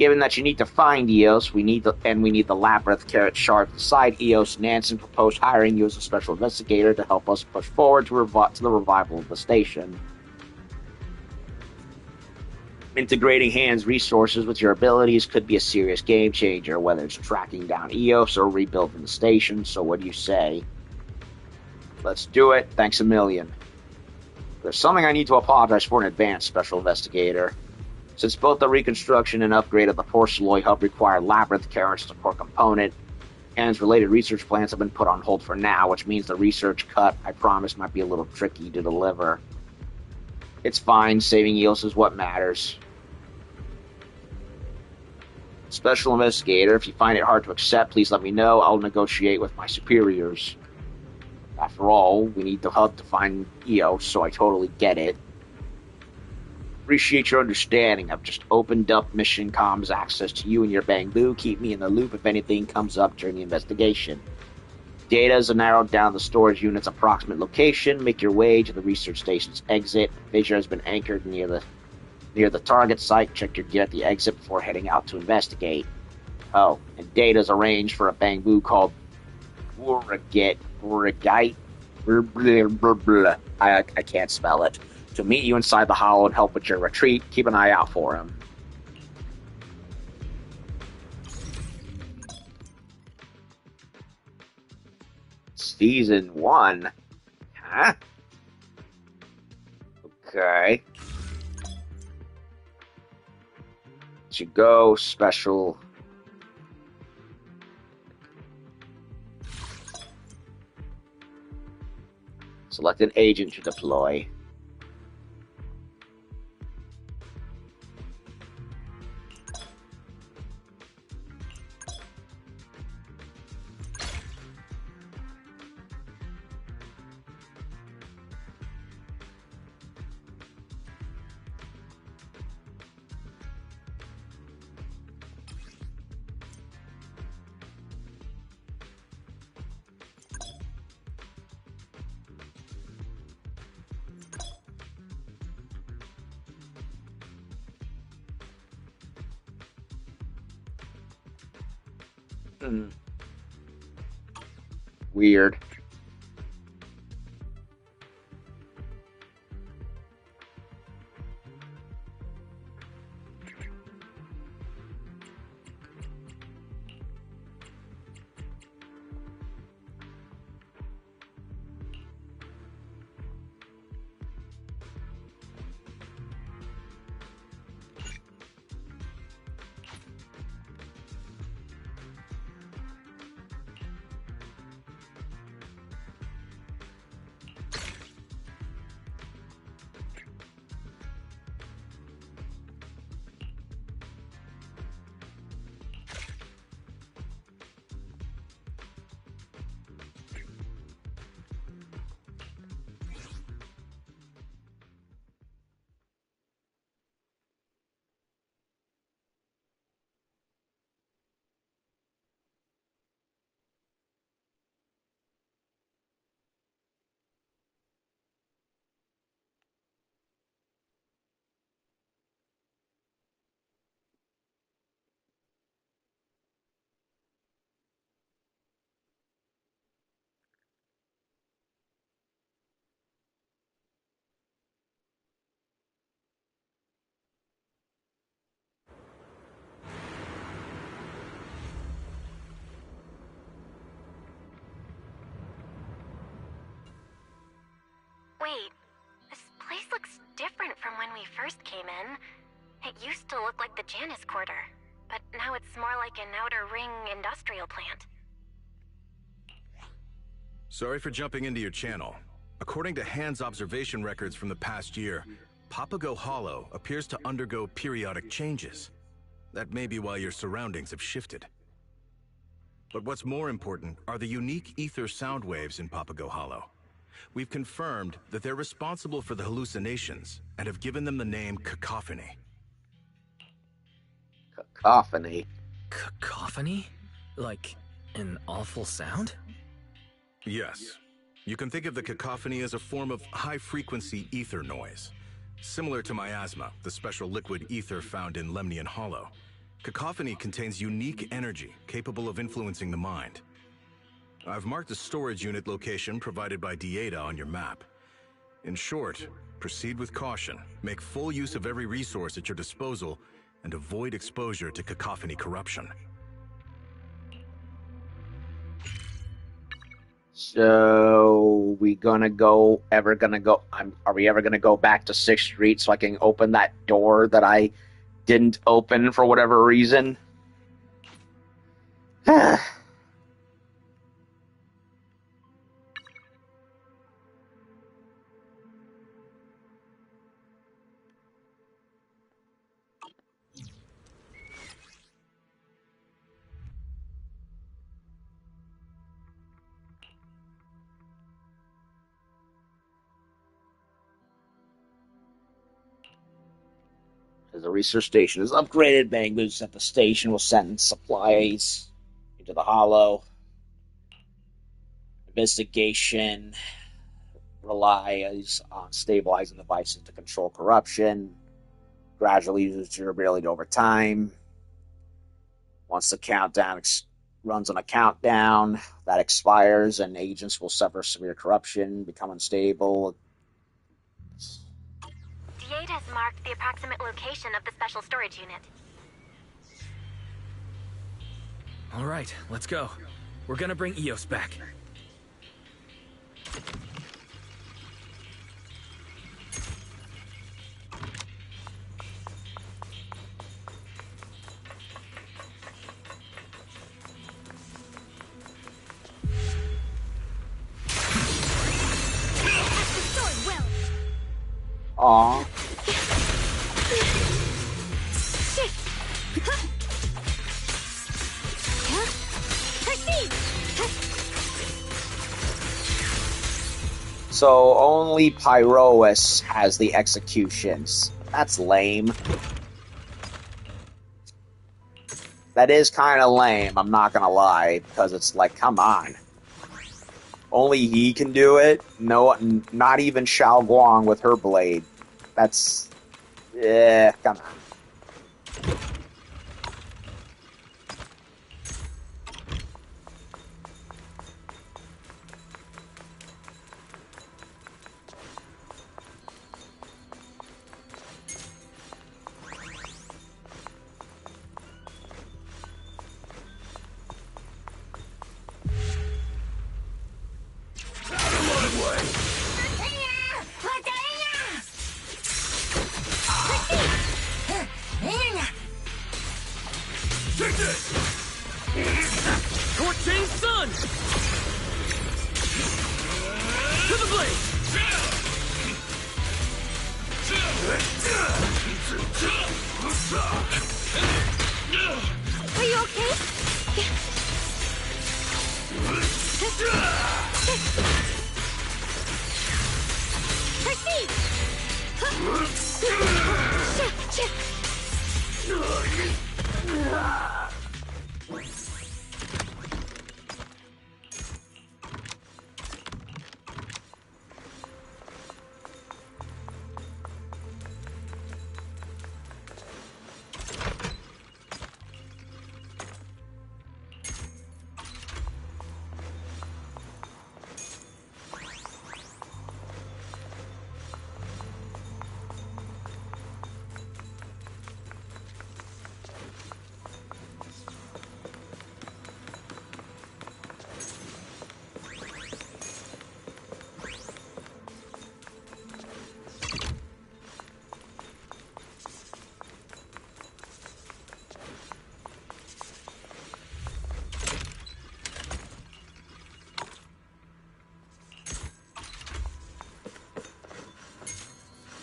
Given that you need to find Eous, we need the Labyrinth carrot shard inside Eous, Nansen proposed hiring you as a special investigator to help us push forward to the revival of the station. Integrating Hand's resources with your abilities could be a serious game changer, whether it's tracking down Eous or rebuilding the station, so what do you say? Let's do it. Thanks a million. There's something I need to apologize for in advance, Special Investigator. Since both the reconstruction and upgrade of the Porceloid Hub require Labyrinth carrots as a core component, and related research plans have been put on hold for now, which means the research cut, I promise, might be a little tricky to deliver. It's fine. Saving Eous is what matters. Special Investigator, if you find it hard to accept, please let me know. I'll negotiate with my superiors. After all, we need the hub to find Eous, so I totally get it. Appreciate your understanding. I've just opened up mission comms access to you and your Bangbu. Keep me in the loop if anything comes up during the investigation. Data has narrowed down the storage unit's approximate location. Make your way to the research station's exit. Vision has been anchored near the target site. Check your gear at the exit before heading out to investigate. Oh, and Data's arranged for a Bangbu called Uragite. I can't spell it. To meet you inside the hollow and help with your retreat. Keep an eye out for him. Season 1? Huh? Okay. To go special. Select an agent to deploy. Weird. first came in. It used to look like the Janus Quarter, but now it's more like an outer ring industrial plant. Sorry for jumping into your channel. According to Hand's observation records from the past year, Papago Hollow appears to undergo periodic changes. That may be why your surroundings have shifted. But what's more important are the unique ether sound waves in Papago Hollow. We've confirmed that they're responsible for the hallucinations and have given them the name cacophony. Cacophony? Cacophony? Like an awful sound? Yes. You can think of the cacophony as a form of high-frequency ether noise. Similar to miasma, the special liquid ether found in Lemnian Hollow. Cacophony contains unique energy capable of influencing the mind. I've marked the storage unit location provided by Dieta on your map. In short, proceed with caution, make full use of every resource at your disposal, and avoid exposure to cacophony corruption. So, are we ever gonna go back to 6th Street so I can open that door that I didn't open for whatever reason? As the research station is upgraded, Bangboos at the station will send supplies into the Hollow. Investigation relies on stabilizing devices to control corruption. Gradually loses durability over time. Once the countdown runs on a countdown, that expires and agents will suffer severe corruption, become unstable. Dieta has marked the approximate location of the special storage unit. All right, let's go. We're gonna bring Eous back. Aww. So only Pyroas has the executions. That's lame. That is kind of lame, I'm not gonna lie, because it's like, come on. Only he can do it? No, not even Xiao Guang with her blade. That's... come on.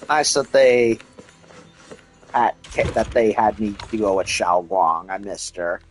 Nice that they had me duo with Xiao Guang. I missed her.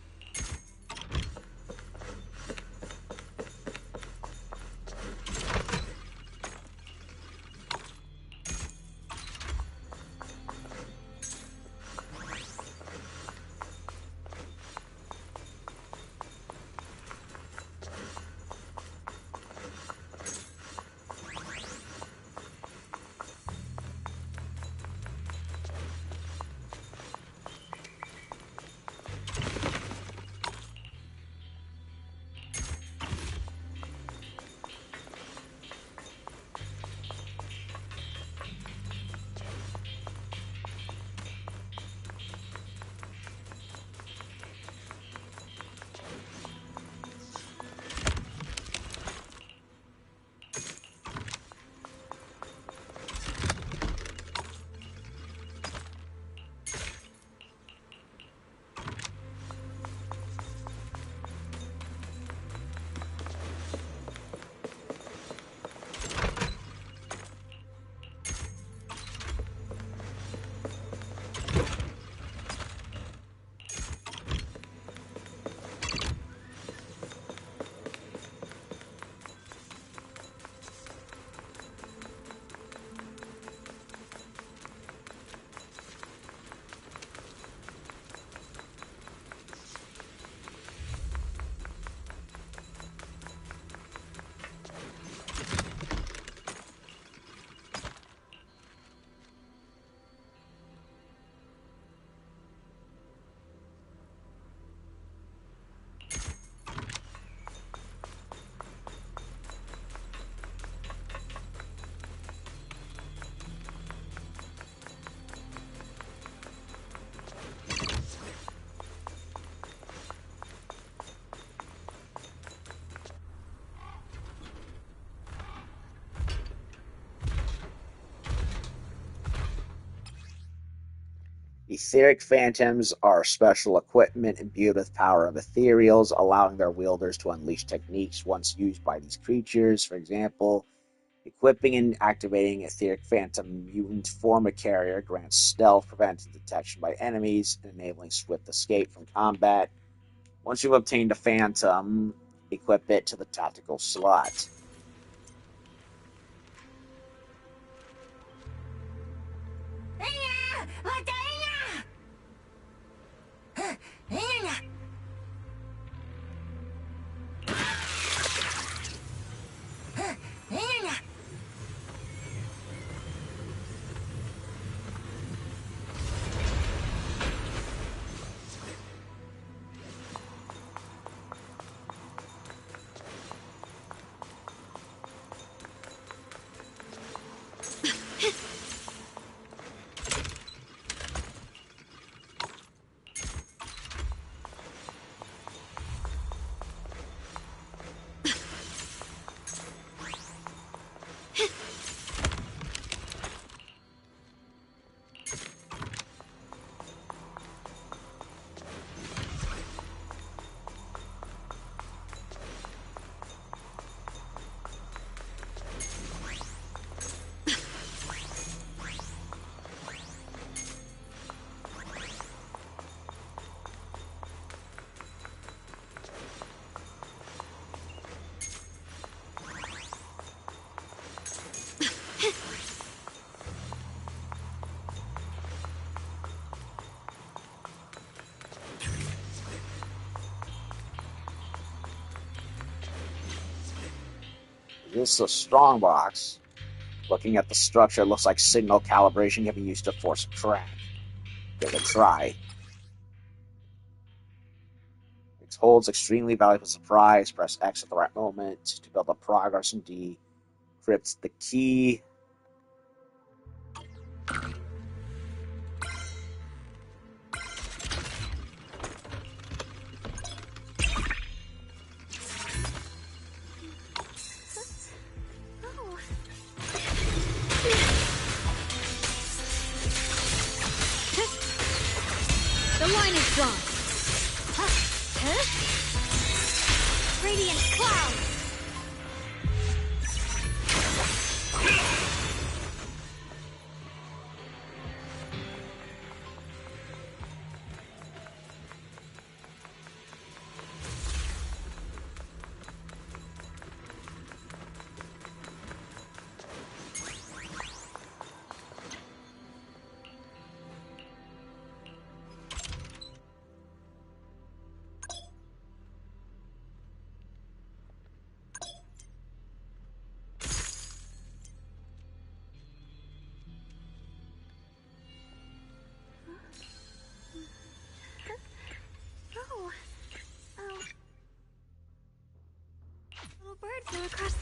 Etheric phantoms are special equipment imbued with power of ethereals, allowing their wielders to unleash techniques once used by these creatures. For example, equipping and activating Etheric Phantom Mutant Forma Carrier grants stealth, preventing detection by enemies, and enabling swift escape from combat. Once you've obtained a Phantom, equip it to the tactical slot. This is a strong box. Looking at the structure, it looks like signal calibration can be used to force a crack. Give it a try. It holds extremely valuable surprise. Press X at the right moment to build up progress and decrypt the key. The line is drawn. Radiant cloud.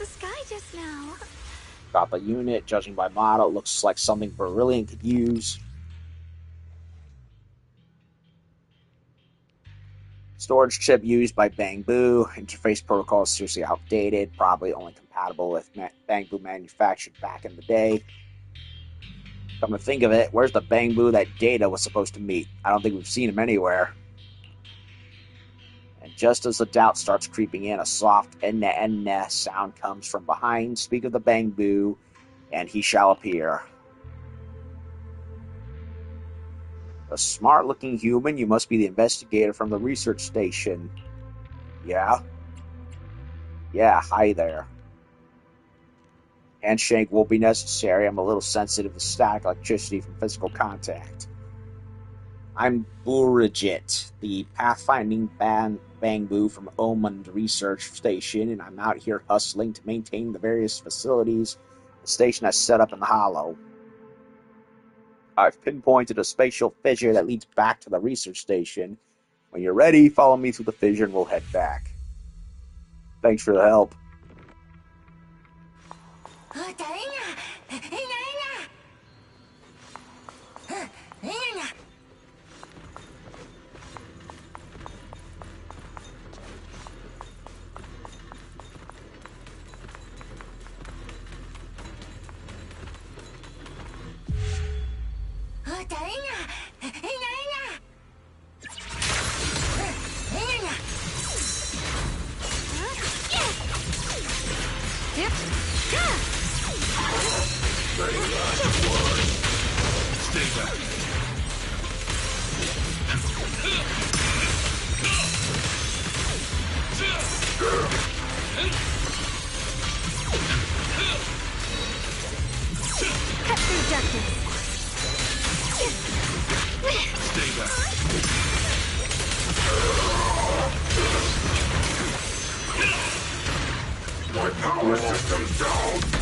sky just now. Got the unit. Judging by model, it looks like something Brilliant could use. Storage chip used by Bangbu. Interface protocol is seriously outdated. Probably only compatible with Bangbu manufactured back in the day. Come to think of it, where's the Bangbu that Data was supposed to meet? I don't think we've seen him anywhere. And just as the doubt starts creeping in, a soft enna sound comes from behind. Speak of the Bangbu, and he shall appear. A smart-looking human, you must be the investigator from the research station. Yeah? Yeah, hi there. Handshake will be necessary. I'm a little sensitive to static electricity from physical contact. I'm Burajit, the pathfinding Bangbu from Omund Research Station, and I'm out here hustling to maintain the various facilities the station has set up in the Hollow. I've pinpointed a spatial fissure that leads back to the research station. When you're ready, follow me through the fissure and we'll head back. Thanks for the help.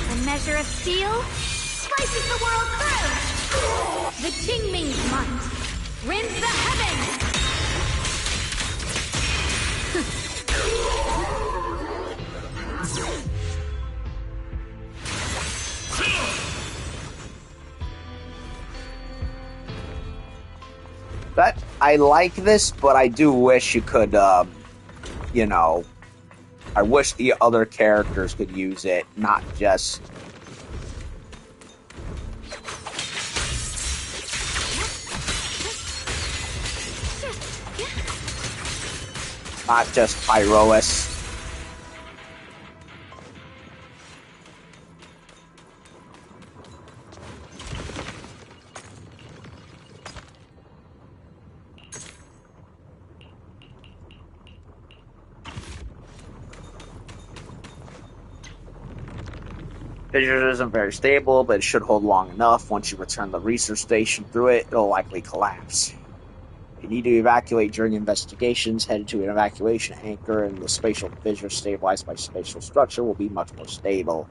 A measure of steel slices the world through. The Qingming's might rends the heavens. That I like this, but I do wish you could, I wish the other characters could use it, not just Pyroas. Fissure isn't very stable, but it should hold long enough. Once you return the research station through it, it'll likely collapse. If you need to evacuate during investigations, head to an evacuation anchor, and the spatial fissure stabilized by spatial structure will be much more stable.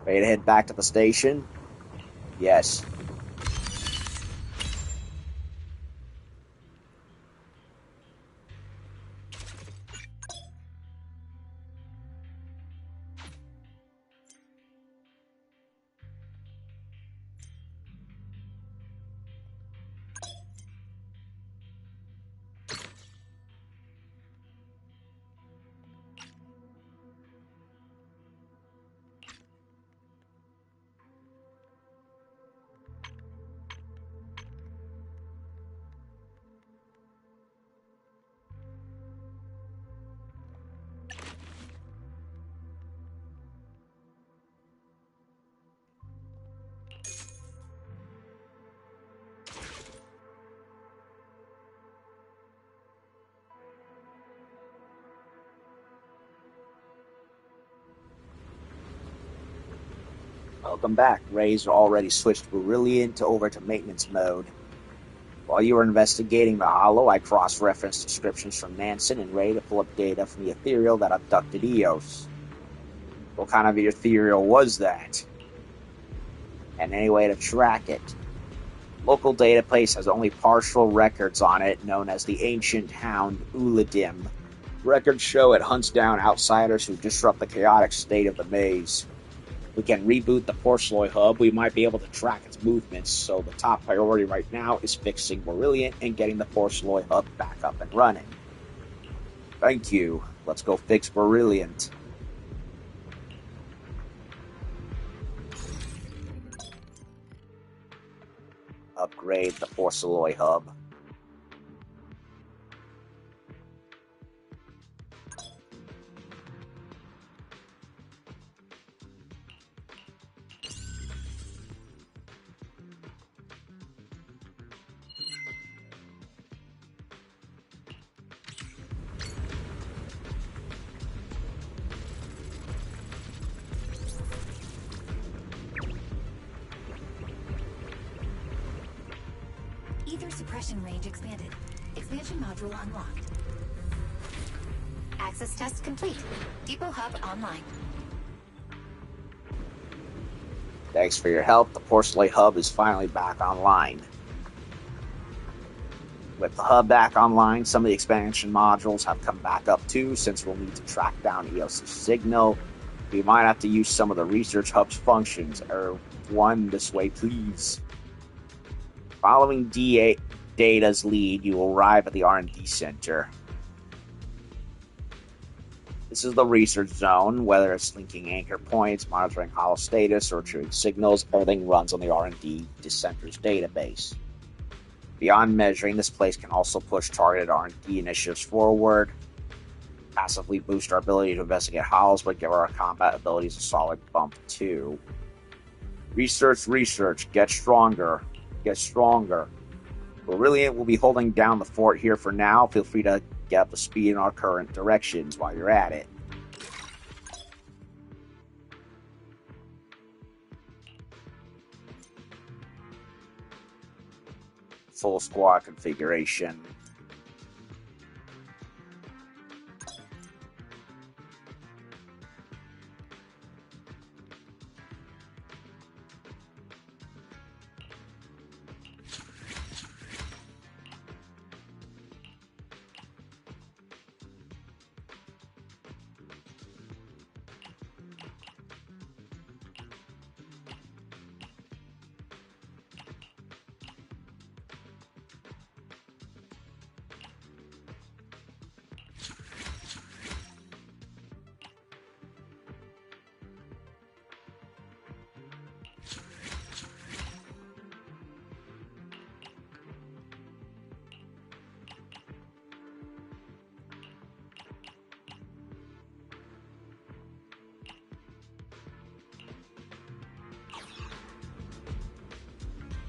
Ready to head back to the station? Yes. Welcome back. Ray's already switched Brilliant over to maintenance mode. While you were investigating the Hollow, I cross-referenced descriptions from Nansen and Ray to pull up data from the ethereal that abducted Eous. What kind of ethereal was that? And any way to track it? Local database has only partial records on it, known as the Ancient Hound Uladim. Records show it hunts down outsiders who disrupt the chaotic state of the maze. We can reboot the Porceloy hub, we might be able to track its movements, so the top priority right now is fixing Brilliant and getting the Porceloy hub back up and running. Thank you. Let's go fix Brilliant. Upgrade the Porceloy hub. Ether suppression range expanded. Expansion module unlocked. Access test complete. Depot hub online. Thanks for your help. The Porceloy hub is finally back online. With the hub back online, some of the expansion modules have come back up too, since we'll need to track down Eos' signal. We might have to use some of the research hub's functions. One this way, please. Following Data's lead, you will arrive at the R&D center. This is the research zone. Whether it's linking anchor points, monitoring holo status, or retrieving signals, everything runs on the R&D center's database. Beyond measuring, this place can also push targeted R&D initiatives forward, passively boost our ability to investigate holos, but give our combat abilities a solid bump too. Research, get stronger. Brilliant will be holding down the fort here for now. Feel free to get up to speed in our current directions while you're at it. Full squad configuration.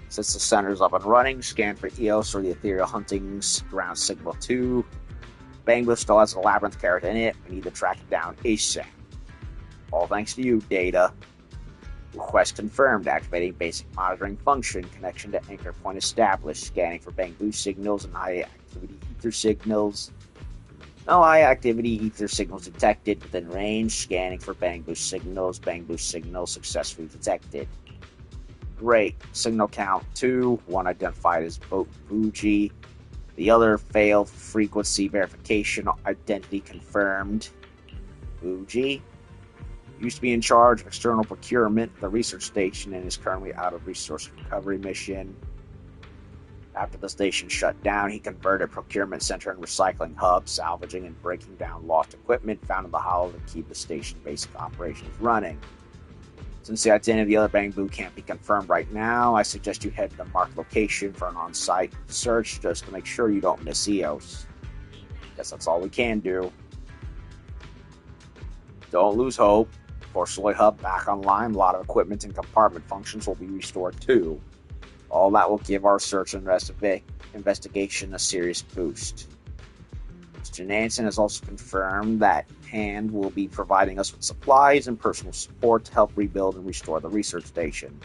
Since the center's up and running, scan for Eos or the Ethereal Hunting's ground signal 2. Bangla still has a Labyrinth carrot in it. We need to track it down ASAP. All thanks to you, Data. Request confirmed. Activating basic monitoring function. Connection to anchor point established. Scanning for Bangla signals and high activity ether signals. No high activity ether signals detected within range. Scanning for Bangla signals. Bangla signals successfully detected. Great. Signal count 2. One identified as Bougie. The other failed frequency verification. Identity confirmed. Bougie used to be in charge of external procurement at the research station and is currently out of resource recovery mission. After the station shut down, he converted procurement center and recycling hub, salvaging and breaking down lost equipment found in the holo to keep the station basic operations running. Since the identity of the other Bangbu can't be confirmed right now, I suggest you head to the marked location for an on-site search just to make sure you don't miss Eos. Guess that's all we can do. Don't lose hope. Porceloy hub back online. A lot of equipment and compartment functions will be restored too. All that will give our search and investigation a serious boost. Mr. Nansen has also confirmed that Hand will be providing us with supplies and personal support to help rebuild and restore the research station.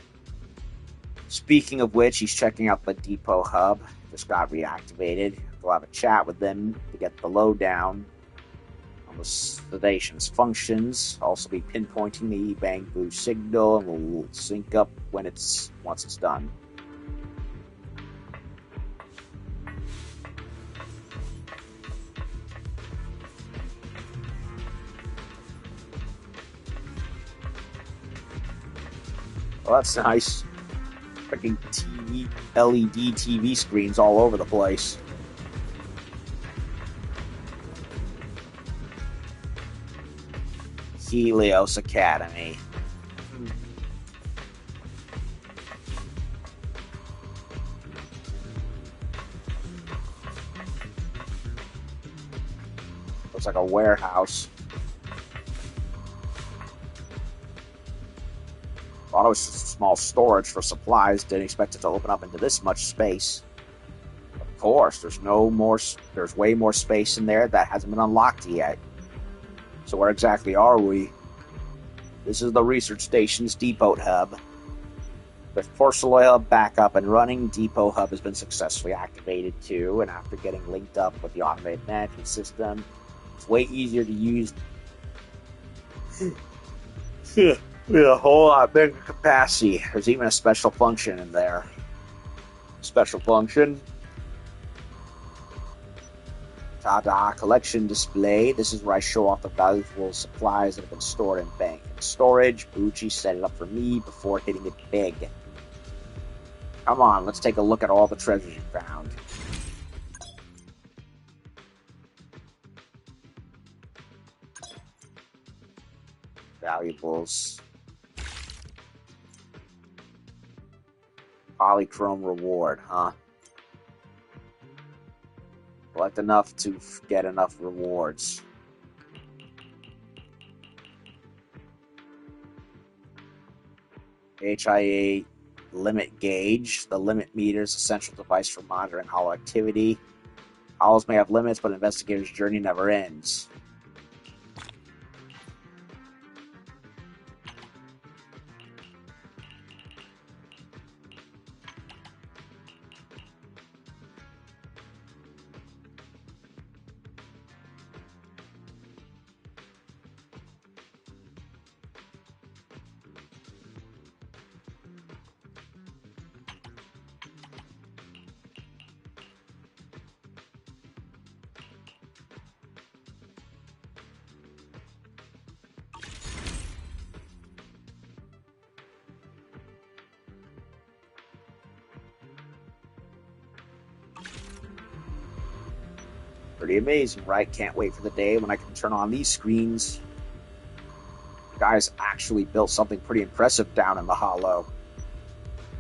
Speaking of which, he's checking out the depot hub. Just got reactivated. We'll have a chat with them to get the lowdown on the station's functions. Also be pinpointing the Bangbu signal, and we'll sync up once it's done. Well, that's nice. Freaking TV, LED TV screens all over the place. Helios Academy. Looks like a warehouse. Thought it was just small storage for supplies. Didn't expect it to open up into this much space. Of course, there's way more space in there that hasn't been unlocked yet. So where exactly are we? This is the research station's depot hub. With Porceloy Hub back up and running, Depot Hub has been successfully activated too, and after getting linked up with the automated management system, it's way easier to use. With a whole lot bigger capacity. There's even a special function in there. Special function. Ta-da, collection display. This is where I show off the valuable supplies that have been stored in bank. In storage, Bucci set it up for me before hitting it big. Come on, let's take a look at all the treasures you found. Valuables. Polychrome reward, huh? Collect enough to get enough rewards. HIA limit gauge. The limit meter is an essential device for monitoring hollow activity. Hollows may have limits, but investigators' journey never ends. Pretty amazing, right? Can't wait for the day when I can turn on these screens. The guys actually built something pretty impressive down in the hollow.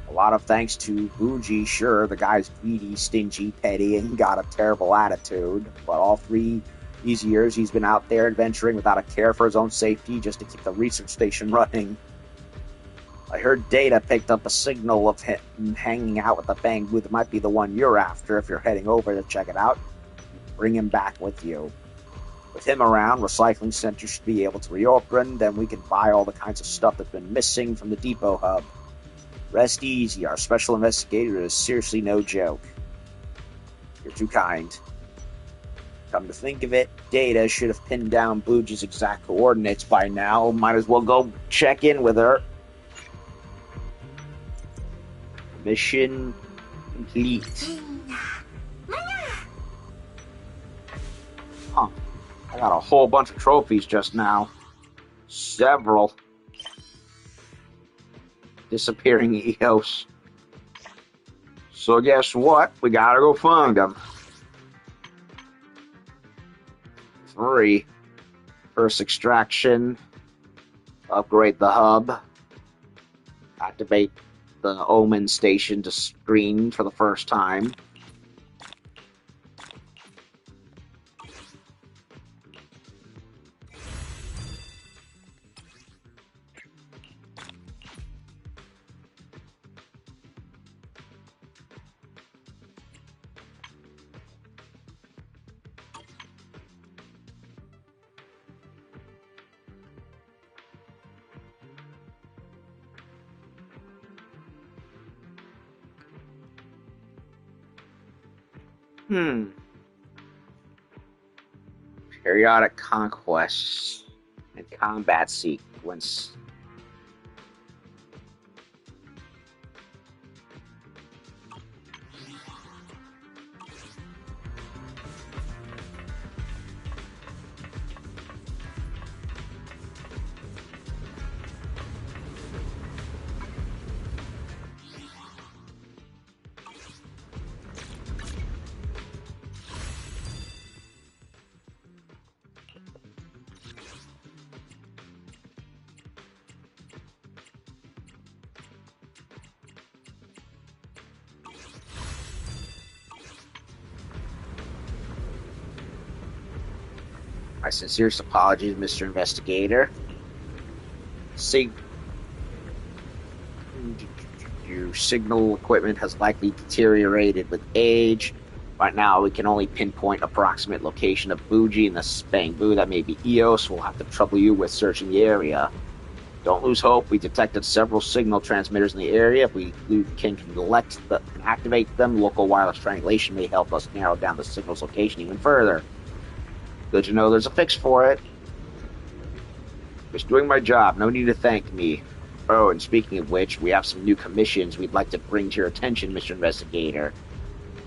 A lot of thanks to Buji. Sure, the guy's greedy, stingy, petty, and got a terrible attitude. But all these years he's been out there adventuring without a care for his own safety just to keep the research station running. I heard Data picked up a signal of him hanging out with the Bang booth. It might be the one you're after. If you're heading over to check it out, bring him back with you. With him around, Recycling Center should be able to reopen, then we can buy all the kinds of stuff that's been missing from the Depot Hub. Rest easy, our special investigator is seriously no joke. You're too kind. Come to think of it, Data should have pinned down Booge's exact coordinates by now. Might as well go check in with her. Mission complete. Huh. I got a whole bunch of trophies just now. Several. Disappearing Eous. So guess what? We gotta go find them. 3. First extraction. Upgrade the hub. Activate the Omen station to screen for the first time. Periodic conquests and combat sequence. My sincerest apologies, Mr. Investigator. Your signal equipment has likely deteriorated with age. Right now, we can only pinpoint approximate location of Bougie and the Bangbu. That may be Eos. We'll have to trouble you with searching the area. Don't lose hope. We detected several signal transmitters in the area. If we can activate them, local wireless triangulation may help us narrow down the signal's location even further. Good to know there's a fix for it. Just doing my job. No need to thank me. Oh, and speaking of which, we have some new commissions we'd like to bring to your attention, Mr. Investigator.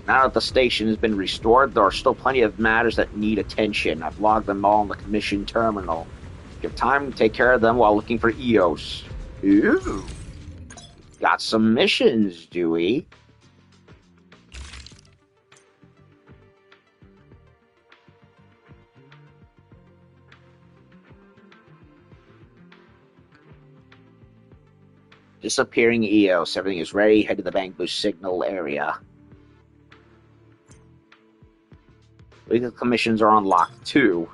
Now that the station has been restored, there are still plenty of matters that need attention. I've logged them all in the commission terminal. You have time to take care of them while looking for Eos. Ooh. Got some missions, do we? Disappearing Eos. Everything is ready. Head to the Bangbu signal area. Legal commissions are unlocked too.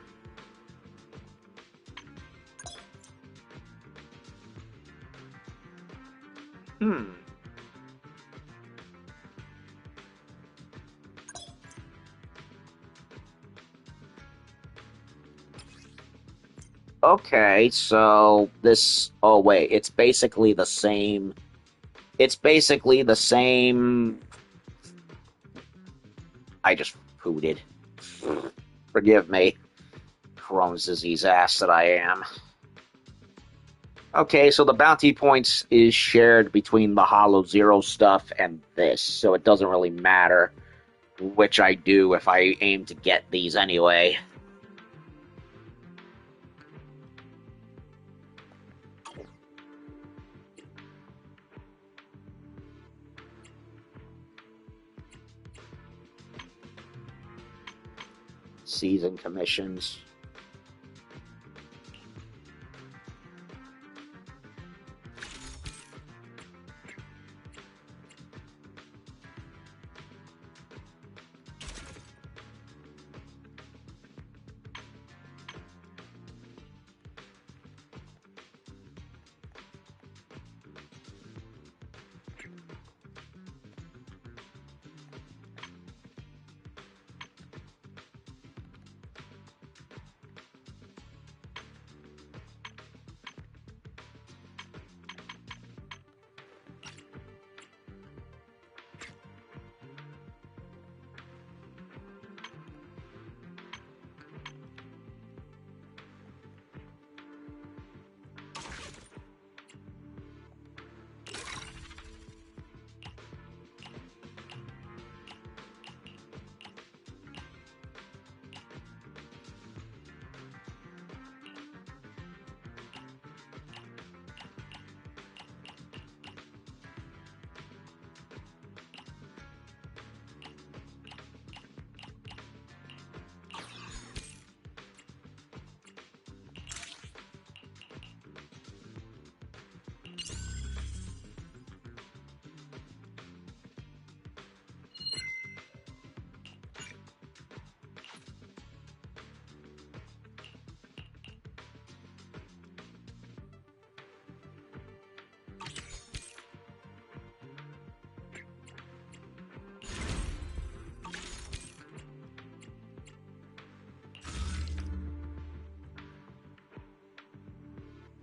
Okay, so this... Oh, wait. It's basically the same... I just pooted. Forgive me. Crohn's disease ass that I am. Okay, so the bounty points is shared between the Hollow Zero stuff and this, so it doesn't really matter which I do if I aim to get these anyway. Season commissions.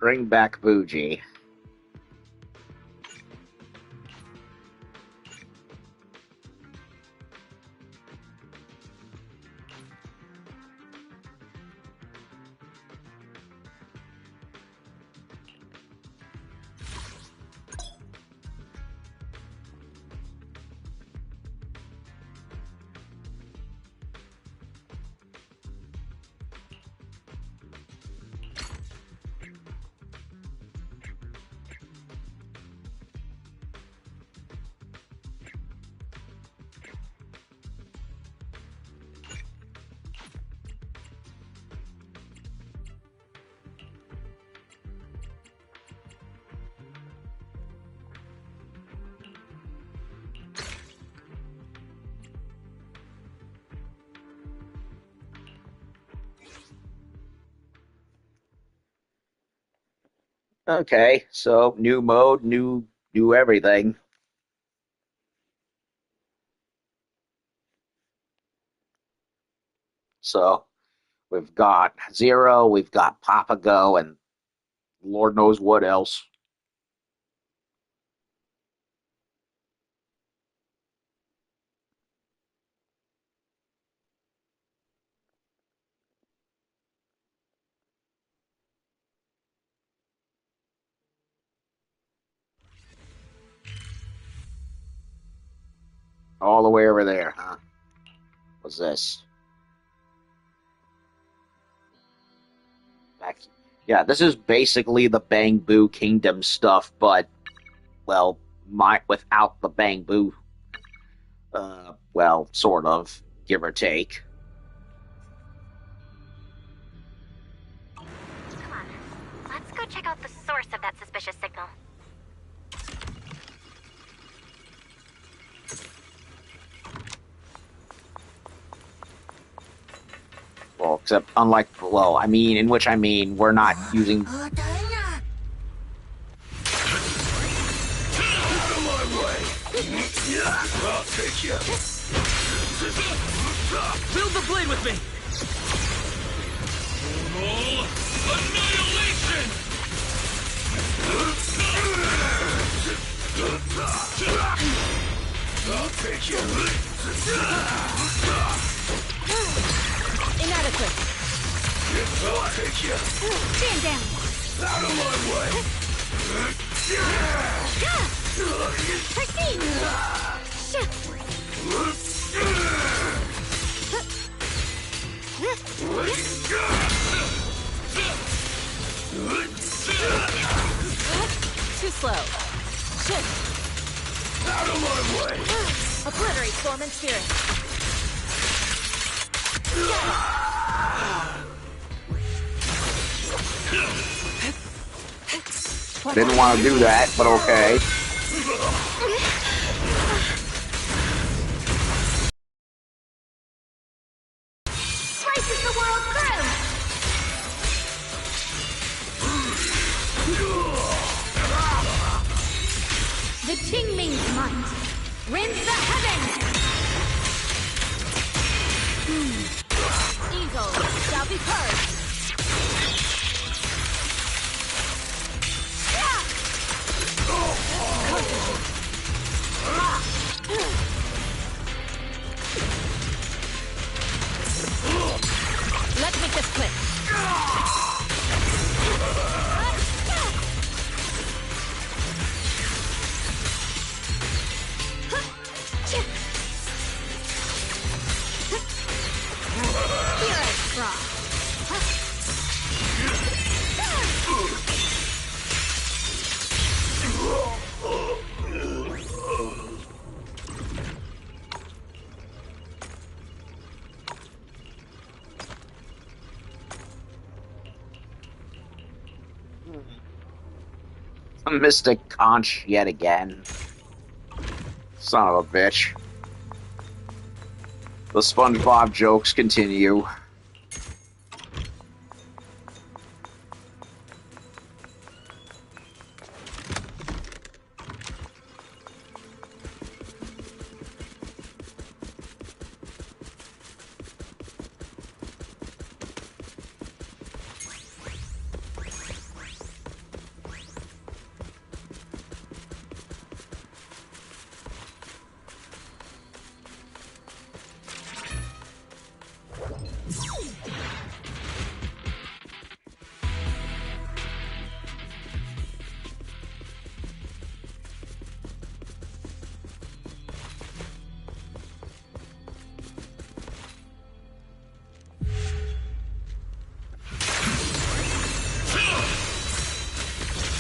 Bring back Bougie. Okay, so new mode, new everything. So we've got Zero, we've got Papago, and Lord knows what else. All the way over there, huh? What's this? Back. Yeah, this is basically the Bang Boo Kingdom stuff, but well, without the Bang Boo. Well, sort of, give or take. Come on, let's go check out the source of that suspicious signal. Well, except unlike, well, I mean, in which I mean, we're not using. Out of my way! I'll take you! Build the blade with me! Total annihilation! I'll take you! Inadequate. I'll take you! Stand down. Out of my way! Proceed. Too slow. Shift. Out of my way! Obliterate form and spirit. Didn't want to do that, but okay. Slices the world through. The Qingming's might rends the heavens. Evil shall be purged. Let's make this quick. Spirit frost. Mystic Conch yet again. Son of a bitch. The SpongeBob jokes continue.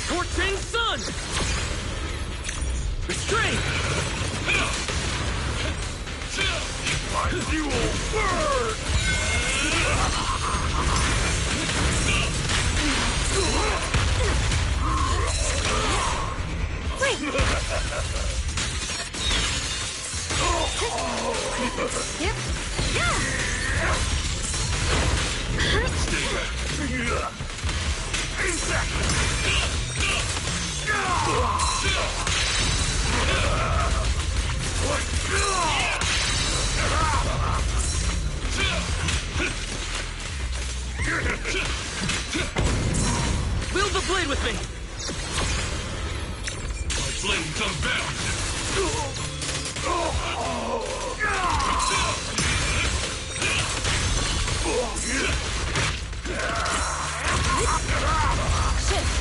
Scorching sun! Restrain! My fuel burn! Yep. blade with me! My flame comes down! Shift!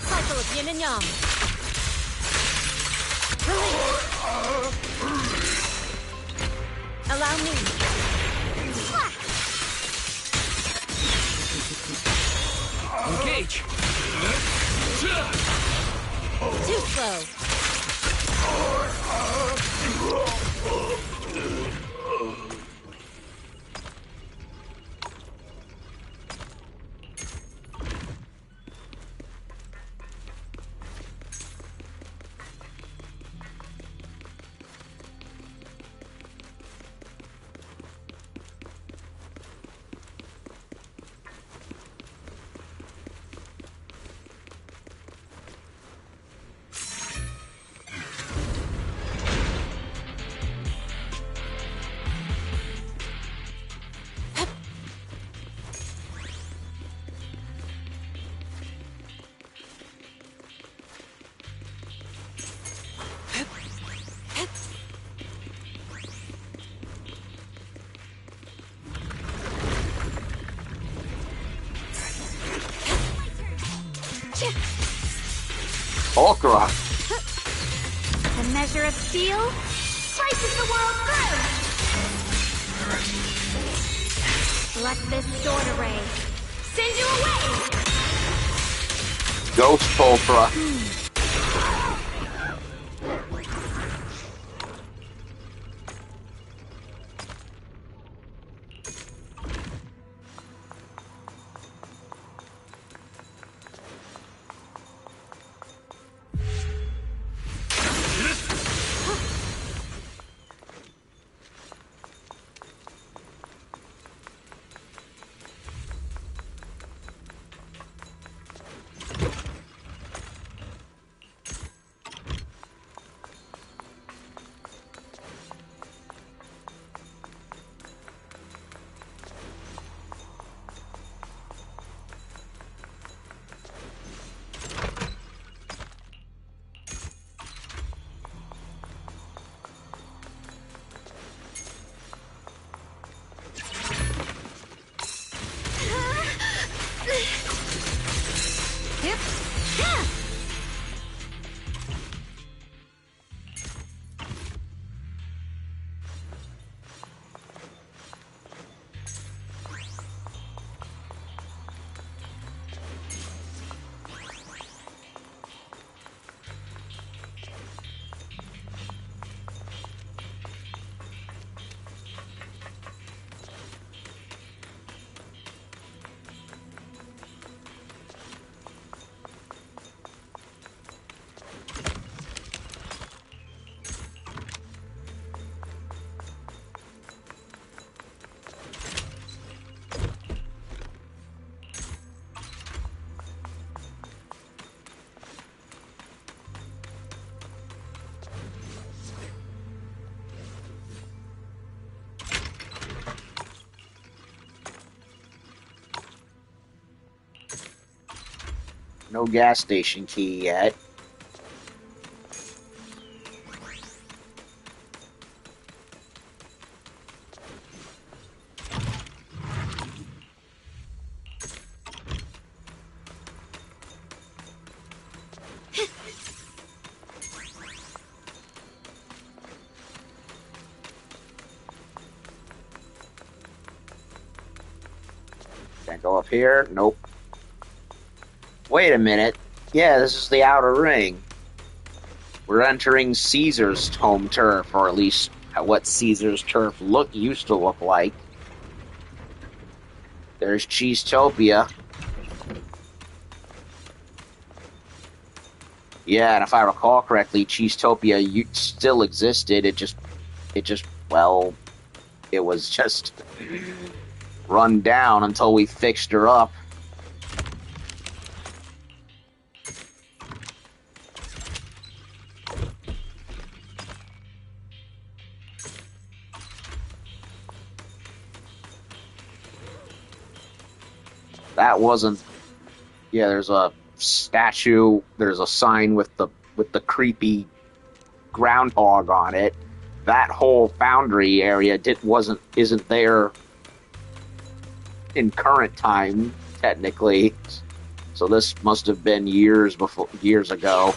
Cycle of yin and yang. Release! Allow me. Engage! Too slow. Okra. The measure of steel slices the world through. Let this sword array send you away. Ghost Okra. No gas station key yet. Can I go up here? Nope. Wait a minute. Yeah, this is the outer ring. We're entering Caesar's home turf, or at least what Caesar's turf used to look like. There's Cheesetopia. Yeah, and if I recall correctly, Cheesetopia still existed. It just, well, it was just run down until we fixed her up. that wasn't. Yeah, there's a statue. There's a sign with the creepy groundhog on it. That whole foundry area isn't there in current time, technically. So this must have been years ago.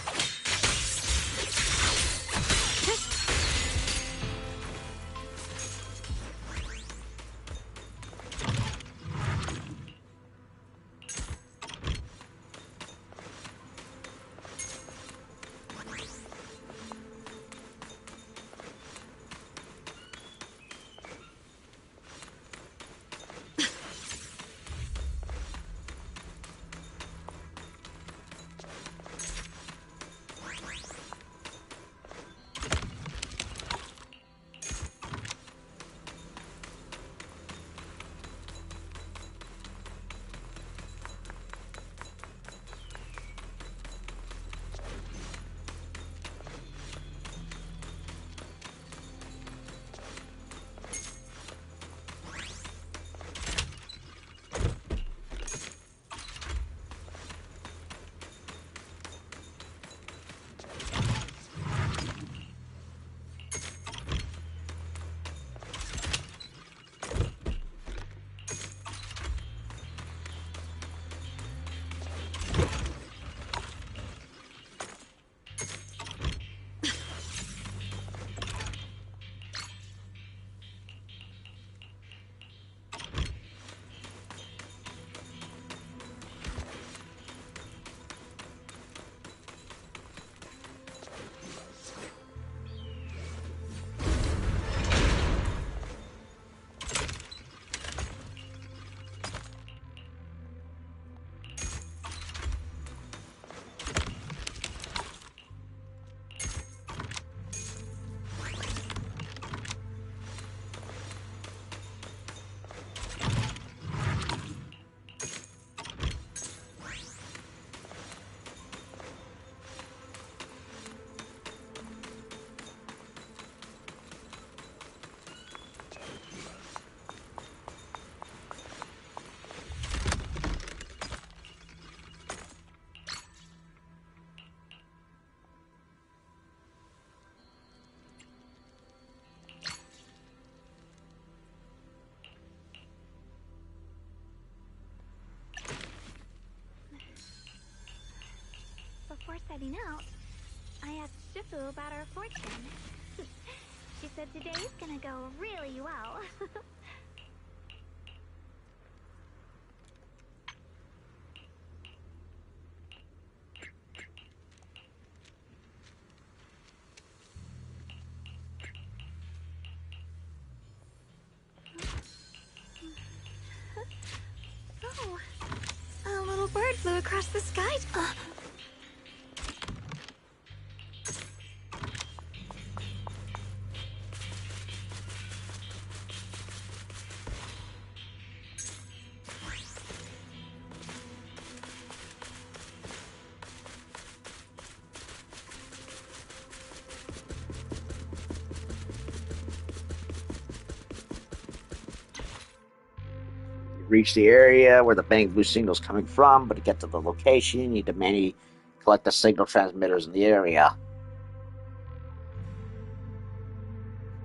Before setting out, I asked Shifu about our fortune. She said today's gonna go really well. Oh, a little bird flew across the sky. Reach the area where the bang blue signal's coming from, but to get to the location, you need to manually collect the signal transmitters in the area.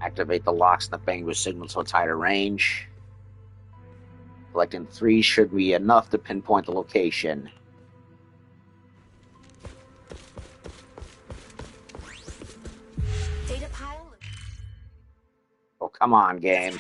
Activate the locks in the bang blue signal to a tighter range. Collecting 3 should be enough to pinpoint the location. Data pile. Oh, come on, game.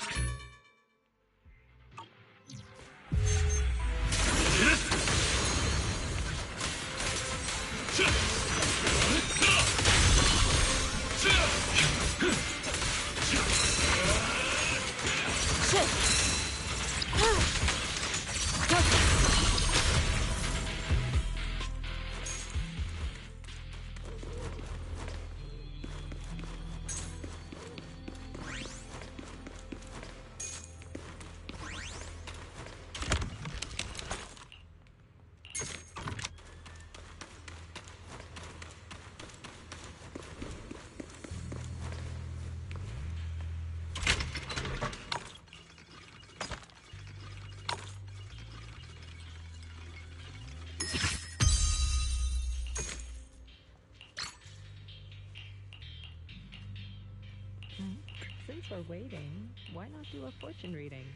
Since we're waiting, why not do a fortune reading?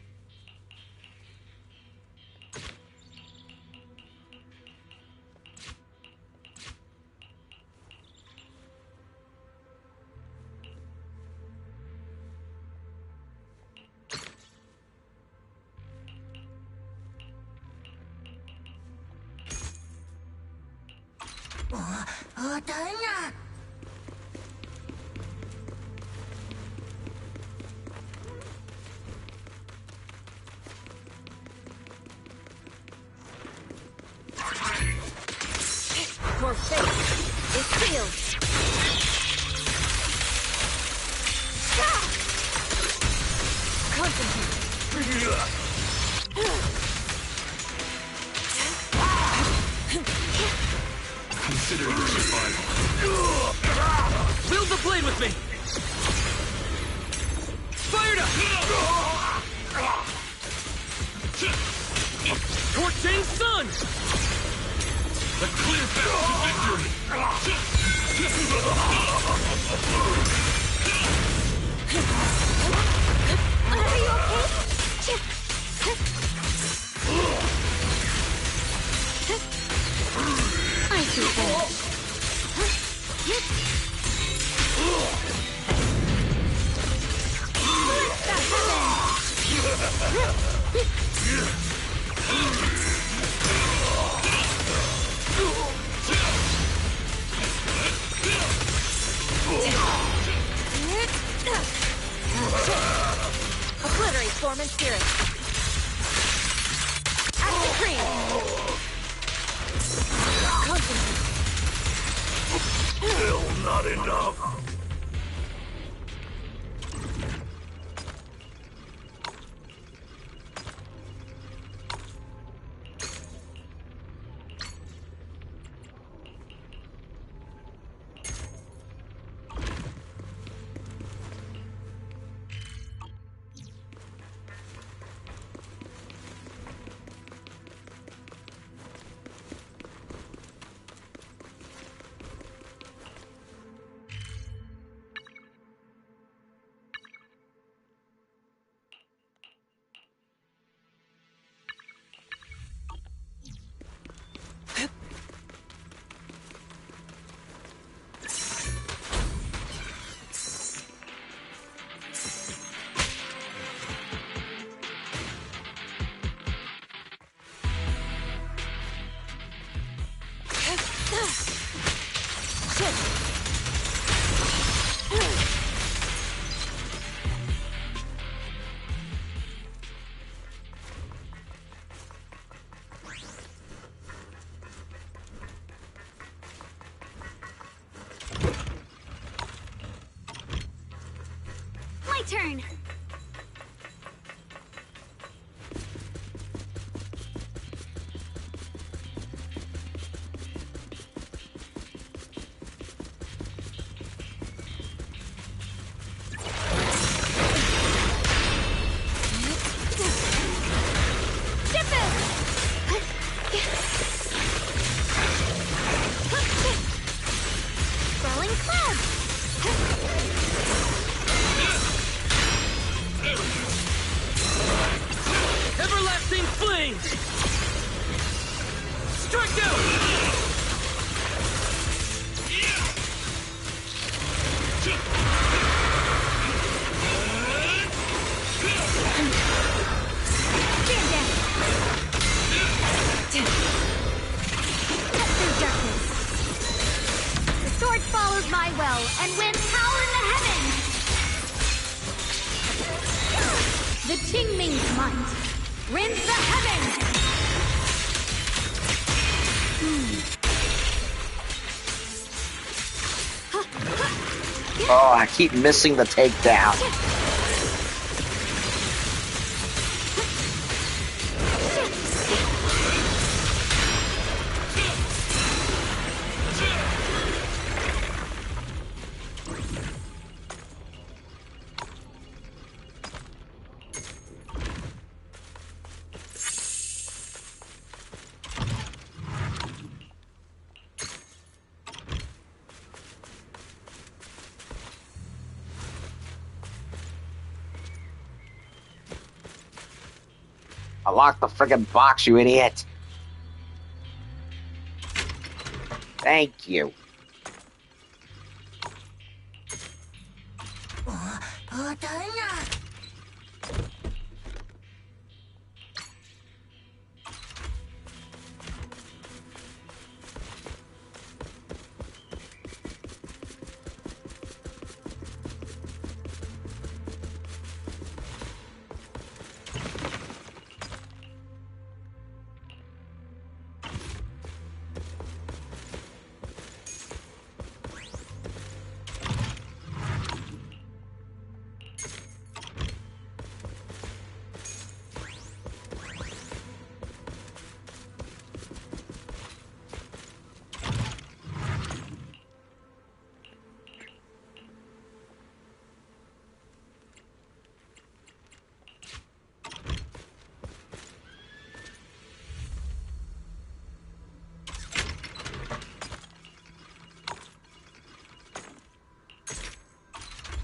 Your fate is sealed. Consider your survival. Wield the blade with me! Fired up! Torching sun! The clear path to Are you okay? I see that. Obliterate form and spirit. Active cream. Still not enough. My turn. Swirling clouds. Everlasting flame! Strike down! Stand down. Cut through darkness. The sword follows my will and wins power in the heavens. The Qingming's might rends the heavens. Oh, I keep missing the takedown. Unlock the friggin' box, you idiot! Thank you.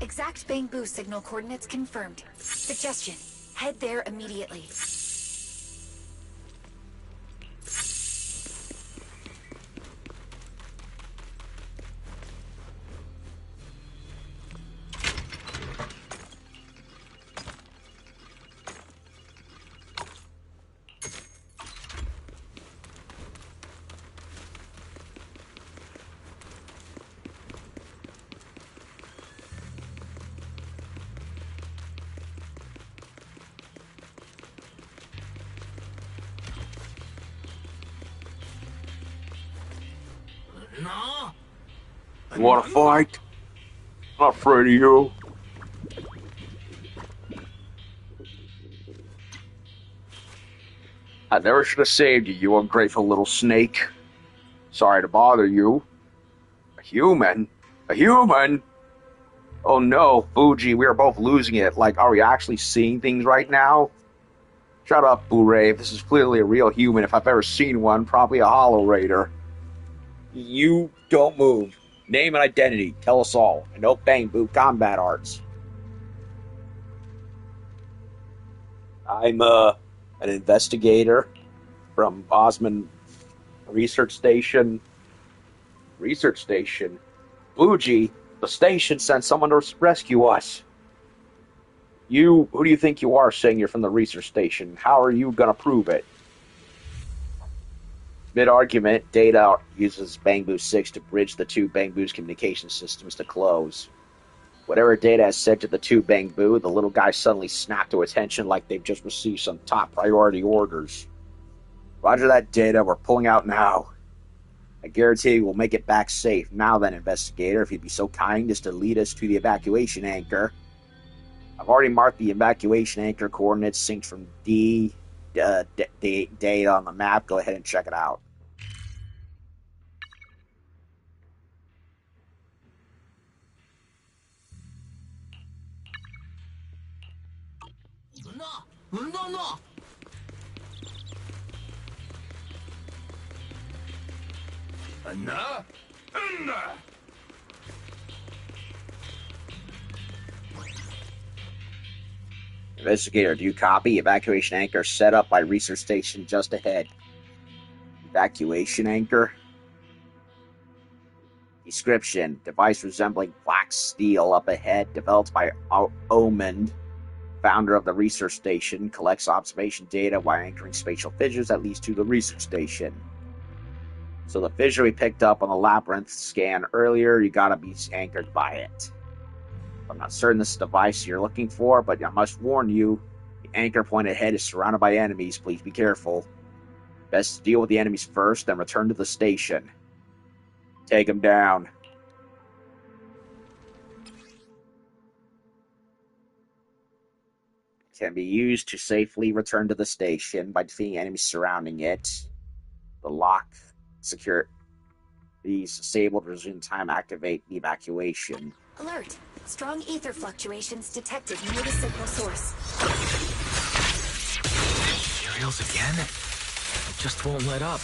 Exact Bangbu signal coordinates confirmed. Suggestion: head there immediately. No. You wanna fight? I'm not afraid of you. I never should have saved you, you ungrateful little snake. Sorry to bother you. A human? A human? Oh no, Fuji, we are both losing it. Like, are we actually seeing things right now? Shut up, Boo-Ray. This is clearly a real human. If I've ever seen one, probably a Hollow Raider. You don't move. Name and identity. Tell us all. And no Bang-Boo combat arts. I'm, an investigator from Osman Research Station. Research Station? Fuji, the station sent someone to rescue us. Who do you think you are saying you're from the research station? How are you gonna prove it? Mid-argument, Data uses Bangbu 6 to bridge the two Bangbu's communication systems to close. Whatever Data has said to the two Bangbu, the little guy suddenly snapped to attention like they've just received some top priority orders. Roger that, Data. We're pulling out now. I guarantee we'll make it back safe. Now then, investigator, if you'd be so kind as to lead us to the evacuation anchor. I've already marked the evacuation anchor coordinates synced from data on the map. Go ahead and check it out. No. No. Investigator, do you copy? Evacuation anchor set up by research station just ahead. Evacuation anchor? Description: device resembling black steel up ahead, developed by Omond, founder of the research station, collects observation data while anchoring spatial fissures that leads to the research station. So the fissure we picked up on the Labyrinth scan earlier, you gotta be anchored by it. I'm not certain this is the device you're looking for, but I must warn you, the anchor point ahead is surrounded by enemies. Please be careful. Best to deal with the enemies first, then return to the station. Take them down. Can be used to safely return to the station by defeating enemies surrounding it. The lock secure these disabled, resume time, activate the evacuation. Alert! Strong ether fluctuations detected near the signal source. Materials again? It just won't let up.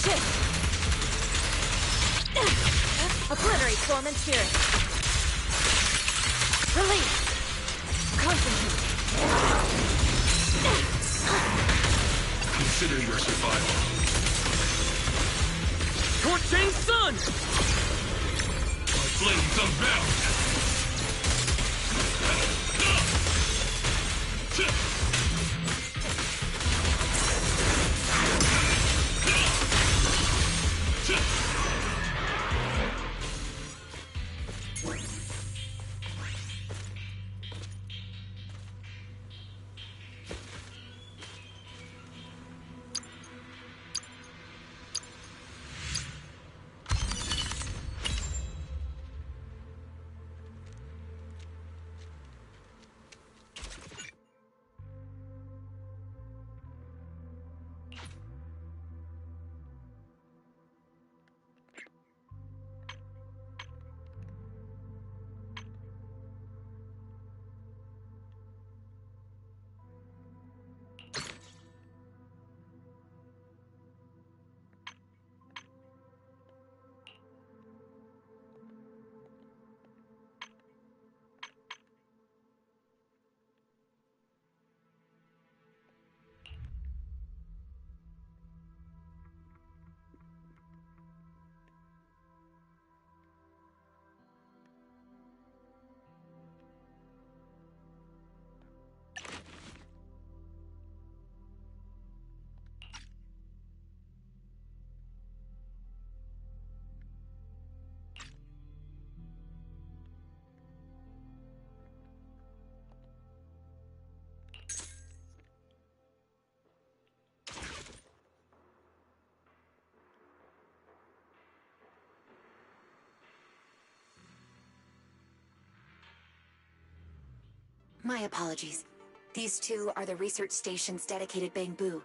Shit! Obliterate Storm and Spirit. Release! Concentrate. consider your survival. Torching Sun! My flames unbound! My apologies. These two are the research station's dedicated bamboo.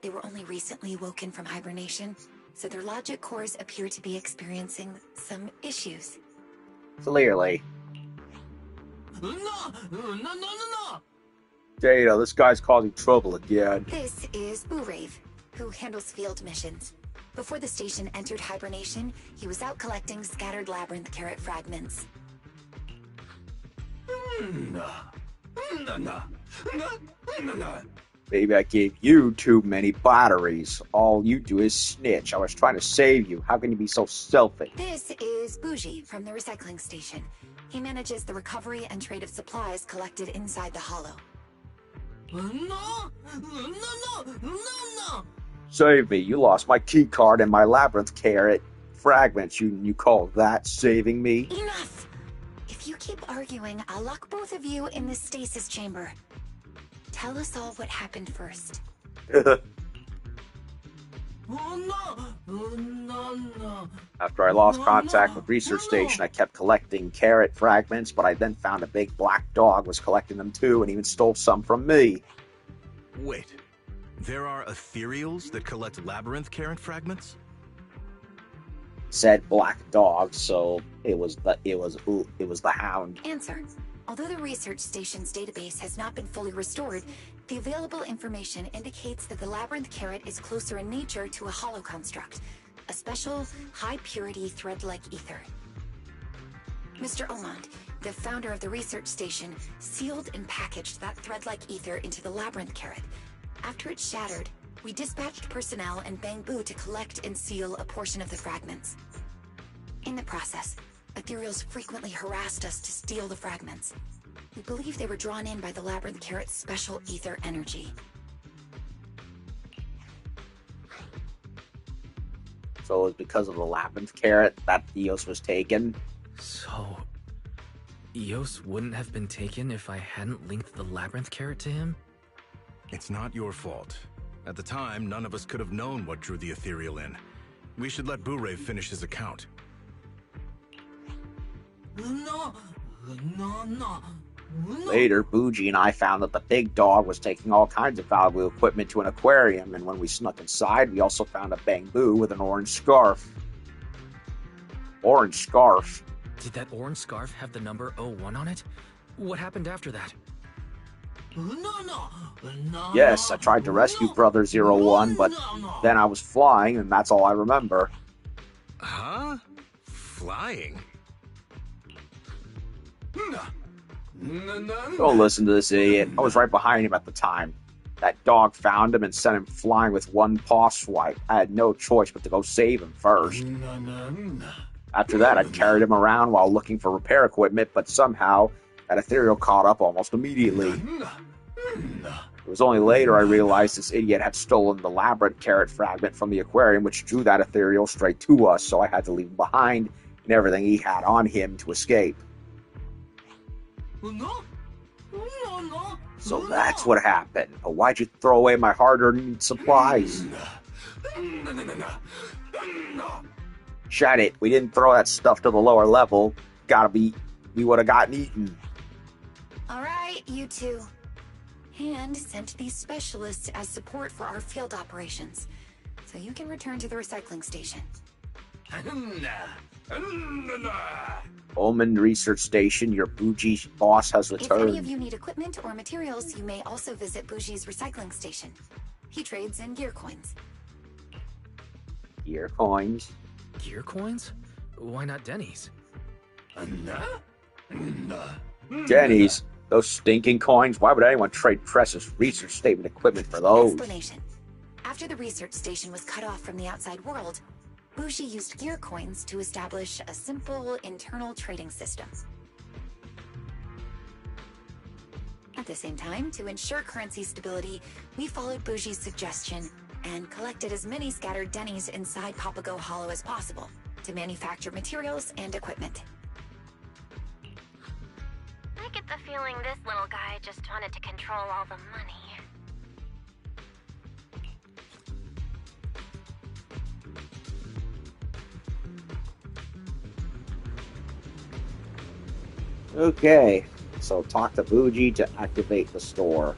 They were only recently woken from hibernation, so their logic cores appear to be experiencing some issues. Clearly. No! Data, this guy's causing trouble again. This is Urave, who handles field missions. Before the station entered hibernation, he was out collecting scattered Labyrinth carrot fragments. Maybe I gave you too many batteries. All you do is snitch. I was trying to save you. How can you be so selfish? This is Bougie from the recycling station. He manages the recovery and trade of supplies collected inside the hollow. No! Save me. You lost my key card and my Labyrinth carrot fragments. You call that saving me? Enough! If you keep arguing, I'll lock both of you in the stasis chamber. Tell us all what happened first. After I lost contact with Research Station, I kept collecting carrot fragments, but I then found a big black dog was collecting them too and even stole some from me. Wait, there are ethereals that collect Labyrinth carrot fragments? Said black dog, so it was the hound. Answer. Although the research station's database has not been fully restored, the available information indicates that the Labyrinth carrot is closer in nature to a hollow construct, a special, high-purity thread-like ether. Mr. Omond, the founder of the research station, sealed and packaged that thread-like ether into the Labyrinth carrot. After it shattered, we dispatched personnel and bamboo to collect and seal a portion of the fragments. In the process, ethereals frequently harassed us to steal the fragments. We believe they were drawn in by the Labyrinth carrot's special ether energy. So it was because of the Labyrinth carrot that Eous was taken? So, Eous wouldn't have been taken if I hadn't linked the Labyrinth carrot to him? It's not your fault. At the time, none of us could have known what drew the ethereal in. We should let Bourrave finish his account. Later, Bougie and I found that the big dog was taking all kinds of valuable equipment to an aquarium, and when we snuck inside, we also found a bamboo with an orange scarf. Orange scarf? Did that orange scarf have the number 01 on it? What happened after that? Yes, I tried to rescue Brother 01, but then I was flying, and that's all I remember. Huh? Flying? Don't listen to this idiot. I was right behind him at the time. That dog found him and sent him flying with one paw swipe. I had no choice but to go save him first. After that, I carried him around while looking for repair equipment, but somehow that ethereal caught up almost immediately. It was only later I realized this idiot had stolen the Labyrinth carrot fragment from the aquarium, which drew that ethereal straight to us, so I had to leave him behind and everything he had on him to escape. So that's what happened. But why'd you throw away my hard-earned supplies? Shut it. We didn't throw that stuff to the lower level. We would have gotten eaten. Alright, you two. Hand sent these specialists as support for our field operations, so you can return to the recycling station. Omen Research Station, your bougie boss has returned. If any of you need equipment or materials, you may also visit Bougie's recycling station. He trades in gear coins. Gear coins? Gear coins? Why not Denny's? Denny's? Those stinking coins? Why would anyone trade precious research statement equipment for those? Explanation. After the research station was cut off from the outside world, Bougie used gear coins to establish a simple internal trading system. At the same time, to ensure currency stability, we followed Bougie's suggestion and collected as many scattered Denny's inside Papago Hollow as possible to manufacture materials and equipment. I get the feeling this little guy just wanted to control all the money. Okay, so talk to Bougie to activate the store.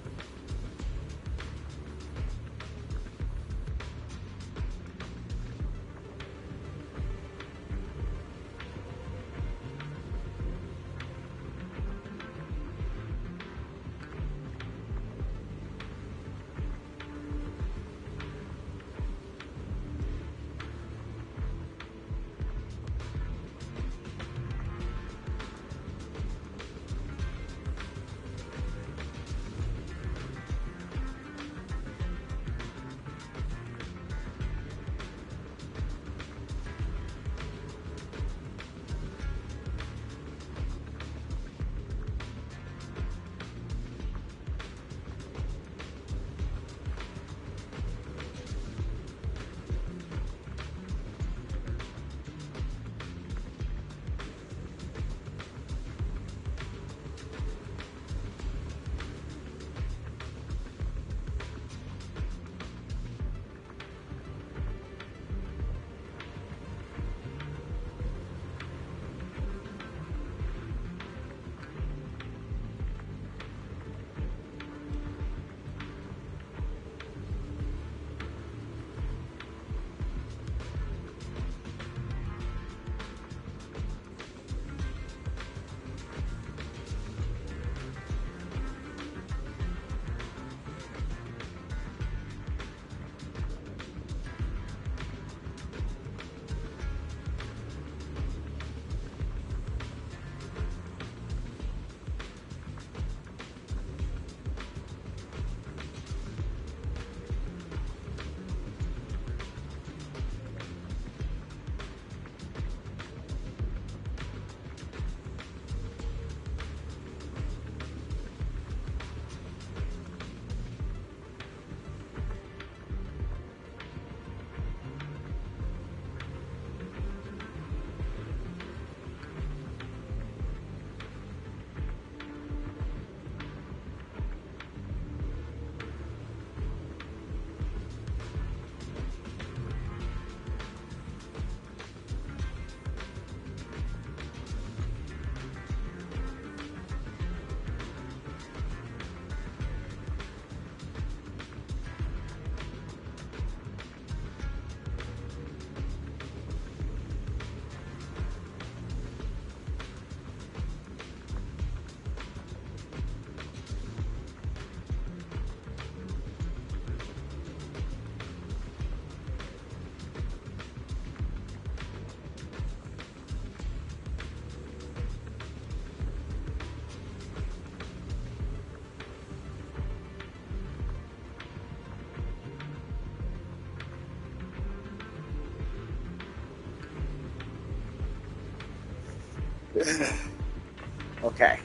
Okay.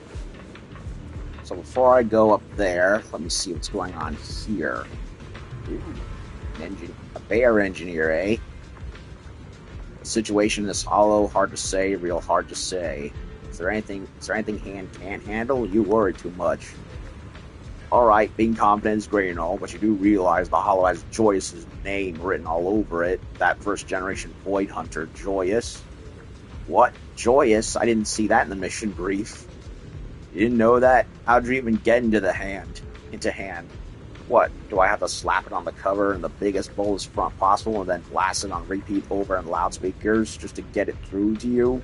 So before I go up there, let me see what's going on here. Ooh, a bear engineer, eh? The situation in this hollow, hard to say, real hard to say. Is there anything hand can't handle? You worry too much. Alright, being confident is great and all, but you do realize the hollow has Joyous' name written all over it. That first generation Void Hunter, Joyous. What? Joyous? I didn't see that in the mission brief. You didn't know that? How'd you even get into hand? What? Do I have to slap it on the cover in the biggest, boldest front possible and then blast it on repeat over in loudspeakers just to get it through to you?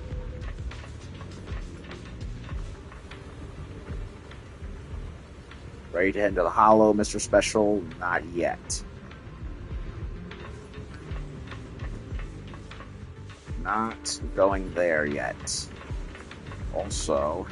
Ready to head into the hollow, Mr. Special? Not yet. Not going there yet. Also...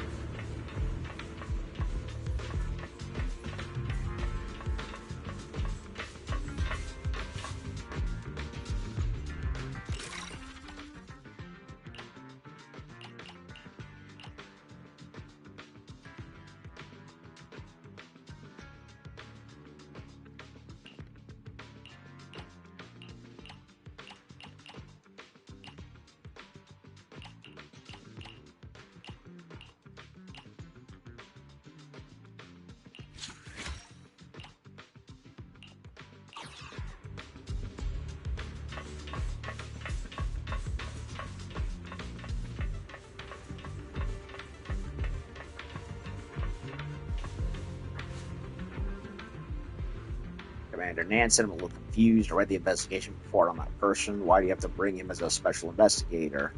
Commander Nansen, I'm a little confused. I read the investigation report on that person. Why do you have to bring him as a special investigator?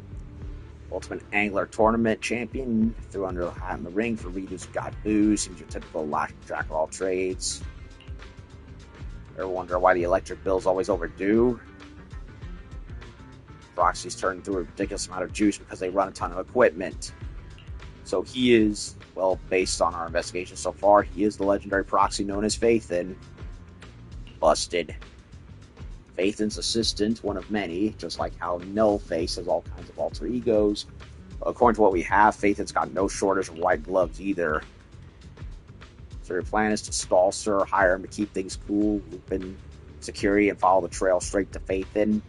Ultimate Angler Tournament champion, threw under the hat in the ring for Redu's Got Boo. Seems your typical jack of all trades. Ever wonder why the electric bill's always overdue? Proxy's turned through a ridiculous amount of juice because they run a ton of equipment. So he is, well, based on our investigation so far, he is the legendary proxy known as Phaethon. Busted. Phaethon's assistant, one of many, just like how Nullface has all kinds of alter egos. According to what we have, Phaethon's got no shortage of white gloves either. So your plan is to stall Sir, hire him to keep things cool, loop in security, and follow the trail straight to Phaethon?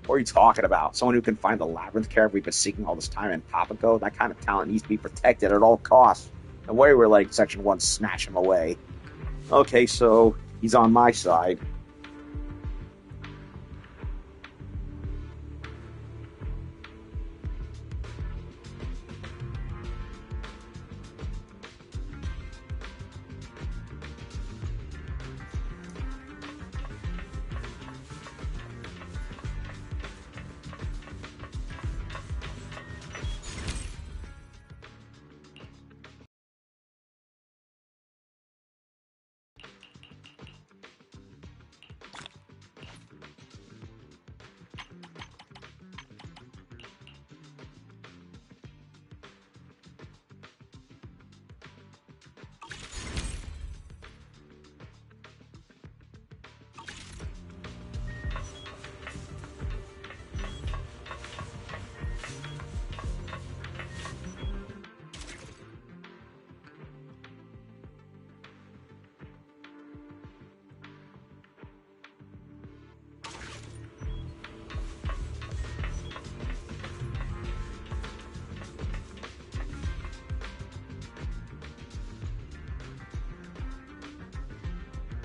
What are you talking about? Someone who can find the Labyrinth carrot we've been seeking all this time in Papago? That kind of talent needs to be protected at all costs. No way we're letting Section 1 snatch him away. Okay, so he's on my side.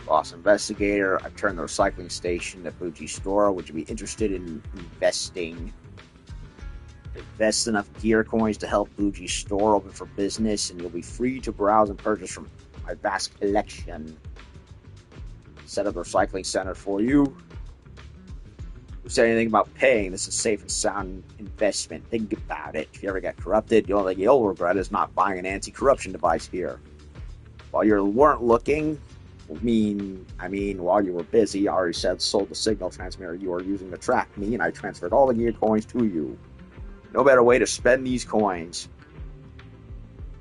Boss investigator, I've turned the recycling station at Fuji Store. Would you be interested in investing? Invest enough gear coins to help Fuji Store open for business, and you'll be free to browse and purchase from my vast collection. Set up a recycling center for you. Who said anything about paying? This is safe and sound investment. Think about it. If you ever get corrupted, the only thing you'll regret is not buying an anti-corruption device here. While you weren't looking, while you were busy, I already sold the signal transmitter you were using to track me, and I transferred all the gear coins to you. No better way to spend these coins.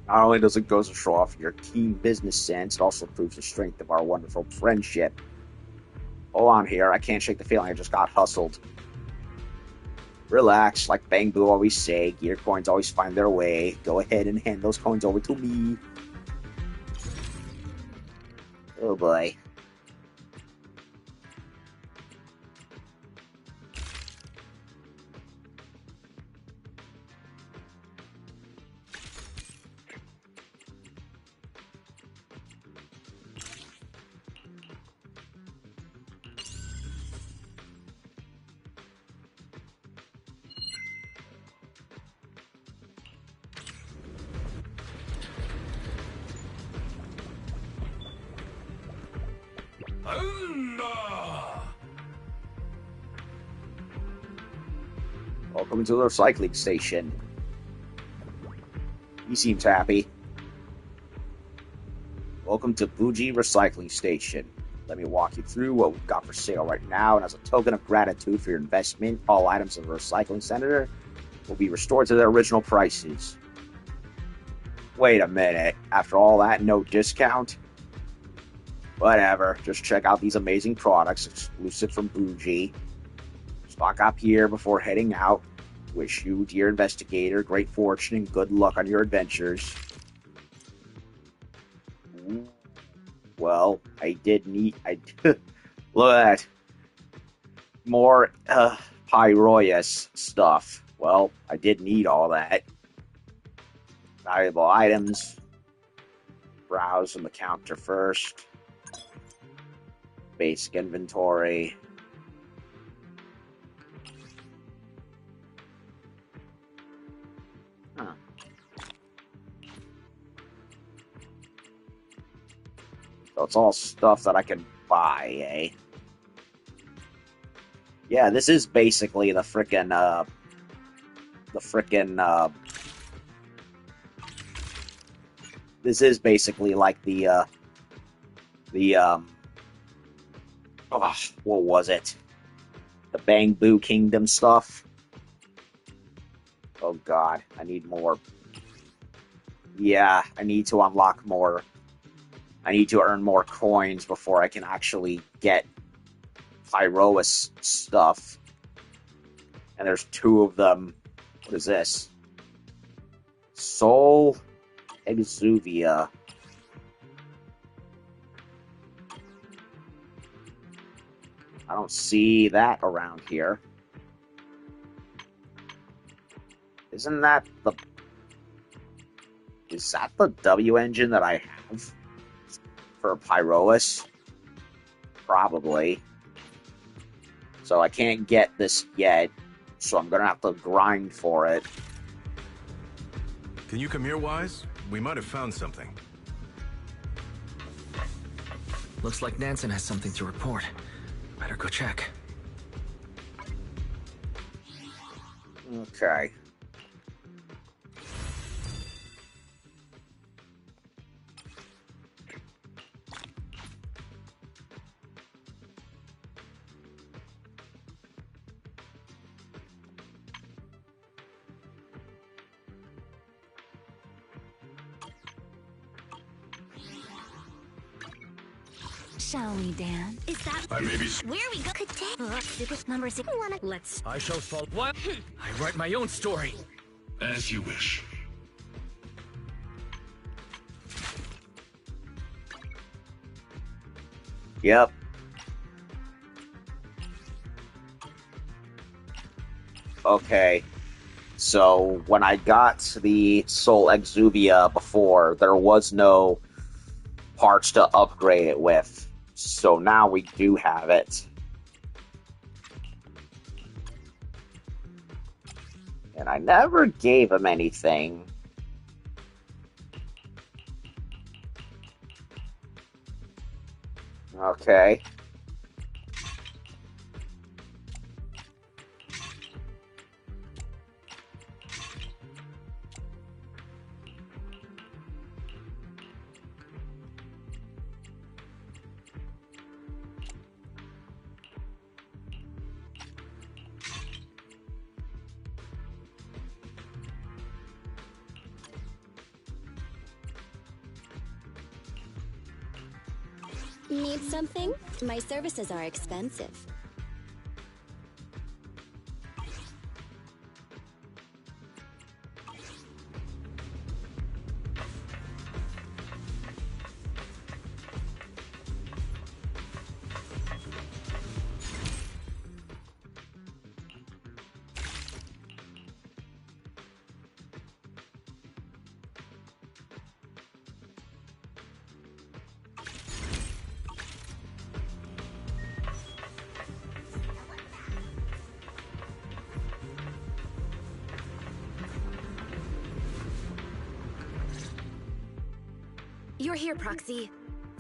Not only does it go to show off your keen business sense, it also proves the strength of our wonderful friendship. Hold on here, I can't shake the feeling I just got hustled. Relax, like Bang Boo always say, gear coins always find their way. Go ahead and hand those coins over to me. Oh boy. Welcome to the recycling station. He seems happy. Welcome to Bougie Recycling Station. Let me walk you through what we've got for sale right now, and as a token of gratitude for your investment, all items in the recycling center will be restored to their original prices. Wait a minute. After all that, no discount? Whatever. Just check out these amazing products exclusive from Bougie. Stock up here before heading out. Wish you, dear investigator, great fortune and good luck on your adventures. Ooh. Well, I did need... Look at that. More Pyroeus stuff. Well, I did need all that. Valuable items. Browse on the counter first. Basic inventory. Huh. So it's all stuff that I can buy, eh? Yeah, this is basically the frickin', this is basically like the, what was it? The Bang Boo Kingdom stuff? Oh god, I need more. Yeah, I need to unlock more. I need to earn more coins before I can actually get Pyroeus stuff. And there's 2 of them. What is this? Soul Exuvia. I don't see that around here. Isn't that the... Is that the W engine that I have for Pyroeus? Probably. So I can't get this yet, so I'm gonna have to grind for it. Can you come here, Wise? We might have found something. Looks like Nansen has something to report. Better go check. Okay. Shall we dance? Is that I may be... where we go? Good day. Super number 6. Let's... I shall follow... What? I write my own story. As you wish. Yep. Okay. So, when I got the Soul Exuvia before, there was no parts to upgrade it with. So now we do have it. And I never gave him anything. Okay. Need something? My services are expensive. You're here, Proxy.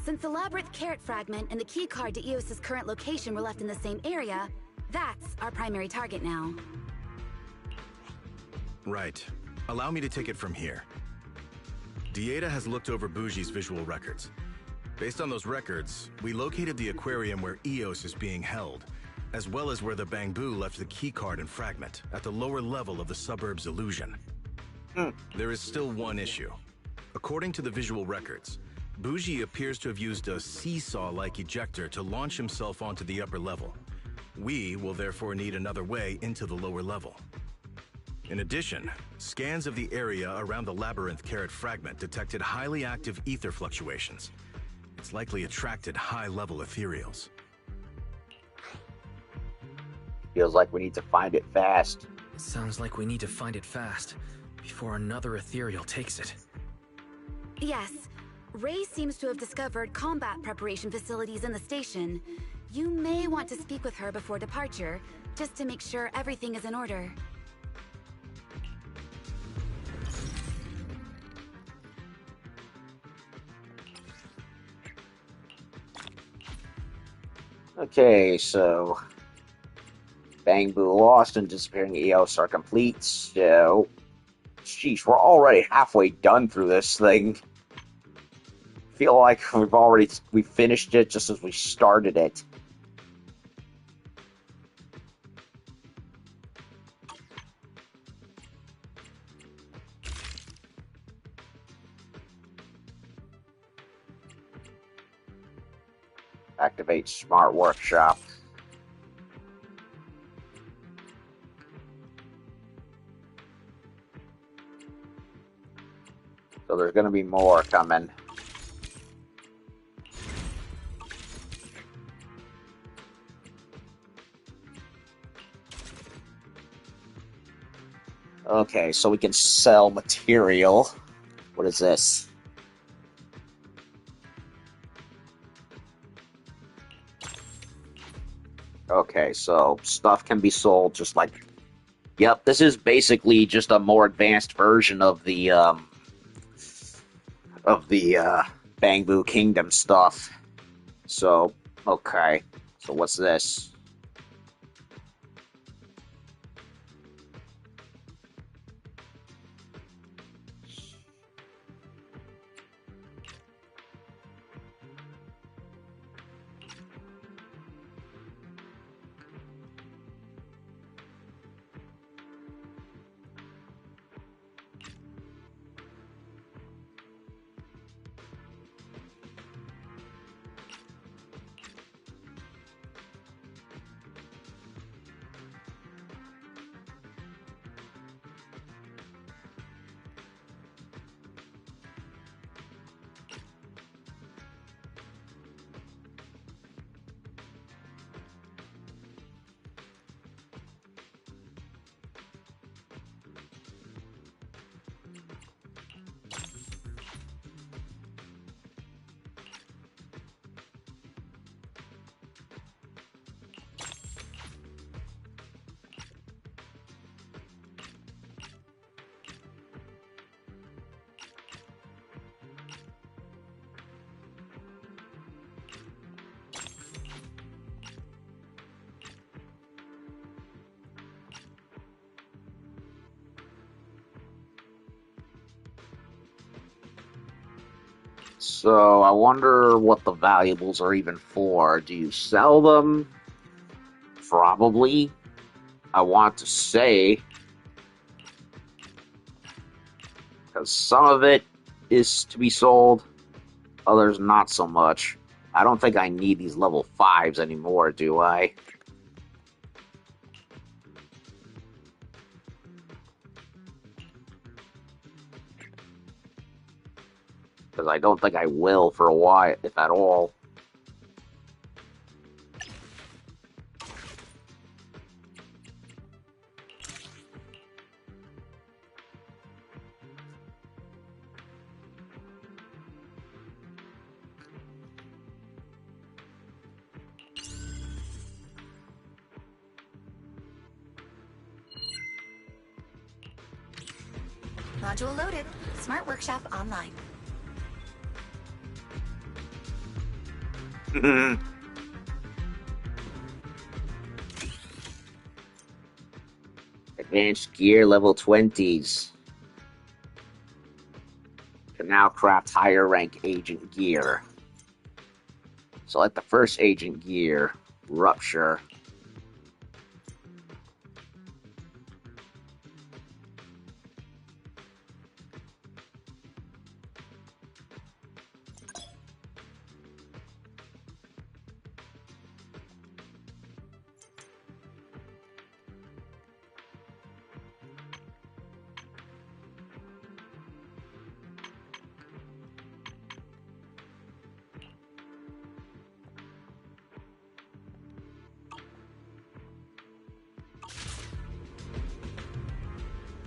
Since the Labyrinth carrot fragment and the keycard to Eos' current location were left in the same area, that's our primary target now. Right. Allow me to take it from here. Dieta has looked over Bougie's visual records. Based on those records, we located the aquarium where Eos is being held, as well as where the Bangbu left the keycard and fragment, at the lower level of the suburb's illusion. There is still one issue. According to the visual records, Bougie appears to have used a seesaw-like ejector to launch himself onto the upper level. We will therefore need another way into the lower level. In addition, scans of the area around the Labyrinth carrot fragment detected highly active ether fluctuations. It's likely attracted high-level ethereals. Feels like we need to find it fast. Sounds like we need to find it fast, before another ethereal takes it. Yes. Ray seems to have discovered combat preparation facilities in the station. You may want to speak with her before departure, just to make sure everything is in order. Okay, so Bangbu lost and disappearing Eos are complete, so sheesh, we're already halfway done through this thing. Feel like we finished it just as we started it. Activate Smart Workshop. So there's going to be more coming. Okay, so we can sell material. What is this? Okay, so stuff can be sold just like... Yep, this is basically just a more advanced version of the Bangbu Kingdom stuff. So, okay. So what's this? So, I wonder what the valuables are even for. Do you sell them? Probably. I want to say, because some of it is to be sold, others not so much. I don't think I need these level 5s anymore, do I? Because I don't think I will for a while, if at all. Module loaded. Smart Workshop online. Advanced gear level 20s. Can now craft higher rank agent gear. Select the first agent gear. Rupture.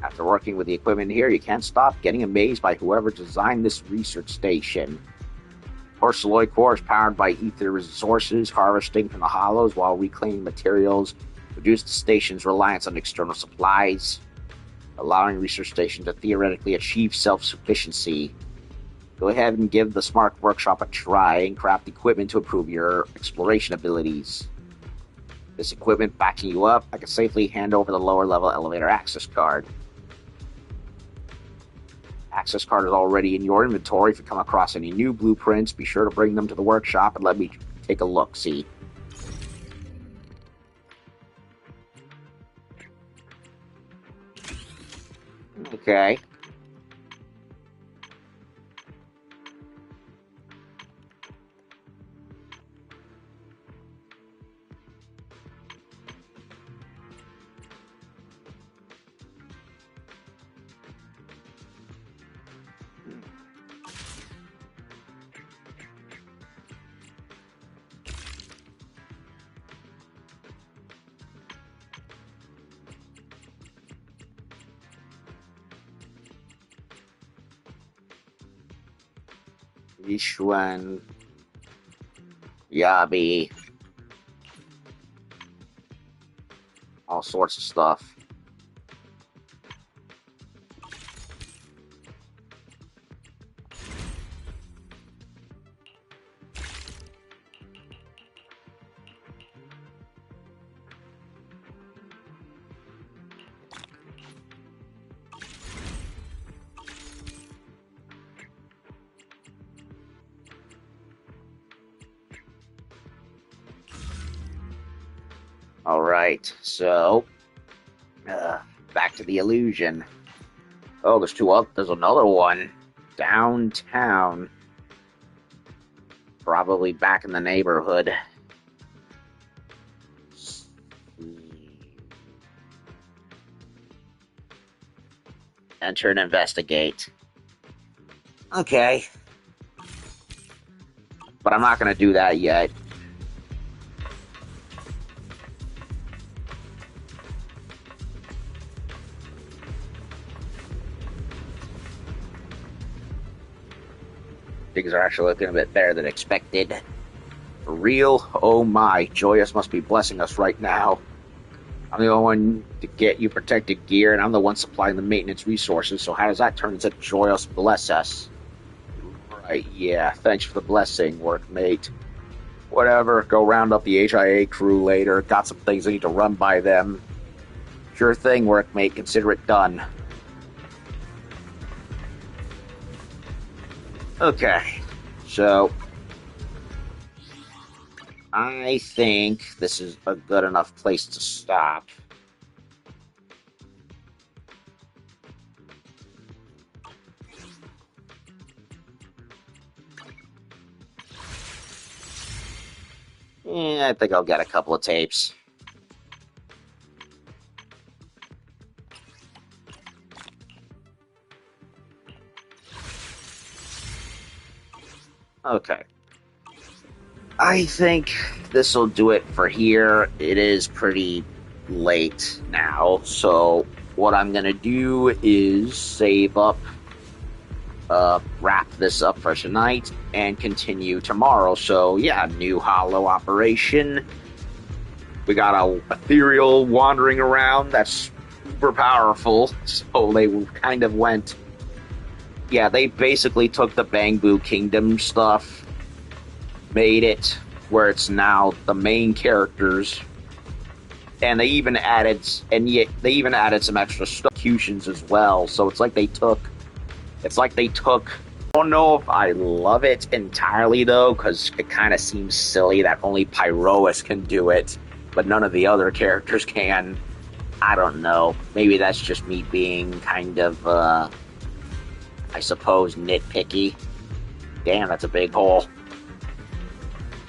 After working with the equipment here, you can't stop getting amazed by whoever designed this research station. Porceloid core is powered by ether resources harvesting from the hollows while reclaiming materials, reduce the station's reliance on external supplies, allowing research station to theoretically achieve self-sufficiency. Go ahead and give the Smart Workshop a try and craft equipment to improve your exploration abilities. This equipment backing you up, I can safely hand over the lower level elevator access card. Access card is already in your inventory. If you come across any new blueprints, be sure to bring them to the workshop and let me take a look, see. Okay. Yishuan, Yabi, all sorts of stuff. Alright, so back to the illusion. Oh, there's two up. There's another one downtown. Probably back in the neighborhood. Enter and investigate. Okay. But I'm not going to do that yet. Things are actually looking a bit better than expected. For real? Oh my, Joyous must be blessing us right now. I'm the only one to get you protected gear, and I'm the one supplying the maintenance resources, so how does that turn into Joyous bless us? Right, yeah, thanks for the blessing, workmate. Whatever, go round up the HIA crew later. Got some things I need to run by them. Sure thing, workmate, consider it done. Okay, so I think this is a good enough place to stop. Yeah, I think I'll get a couple of tapes. Okay. I think this will do it for here. It is pretty late now, so what I'm going to do is save up, wrap this up for tonight, and continue tomorrow. So, yeah, new Hollow operation. We got a ethereal wandering around that's super powerful, so they kind of went... Yeah, they basically took the Bangbu Kingdom stuff, made it where it's now the main characters, and they even added some extra executions as well. So it's like they took. I don't know if I love it entirely though, because it kind of seems silly that only Pyroas can do it, but none of the other characters can. I don't know. Maybe that's just me being kind of, I suppose, nitpicky. Damn, that's a big hole.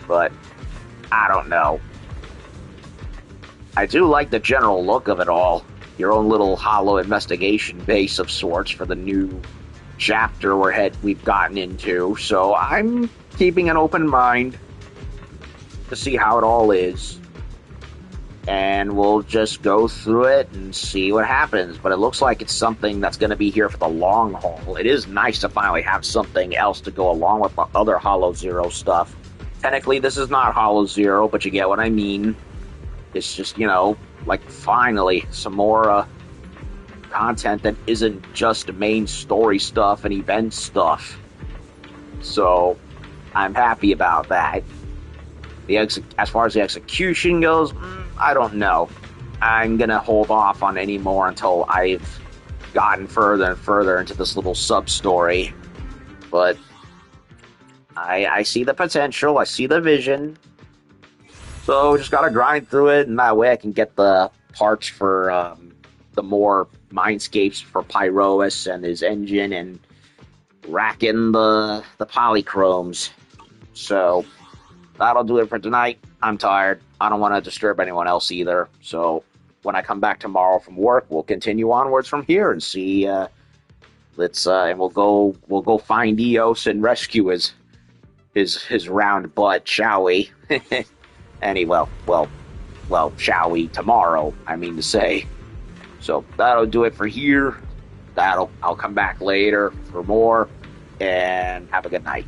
But I don't know. I do like the general look of it all. Your own little hollow investigation base of sorts for the new chapter we've gotten into. So I'm keeping an open mind to see how it all is. And we'll just go through it and see what happens. But it looks like it's something that's going to be here for the long haul. It is nice to finally have something else to go along with the other Hollow Zero stuff. Technically, this is not Hollow Zero, but you get what I mean. It's just, like finally some more content that isn't just main story stuff and event stuff. So I'm happy about that. As far as the execution goes, I don't know. I'm gonna hold off on any more until I've gotten further and further into this little sub-story. But I see the potential, I see the vision. So just gotta grind through it, and that way I can get the parts for the more mindscapes for Pyroas and his engine, and rack in the polychromes. So that'll do it for tonight. I'm tired. I don't want to disturb anyone else either. So when I come back tomorrow from work, we'll continue onwards from here and see. And we'll go find Eous and rescue his round butt, shall we? Anyway, well, shall we tomorrow? I mean to say. So that'll do it for here. I'll come back later for more, and have a good night.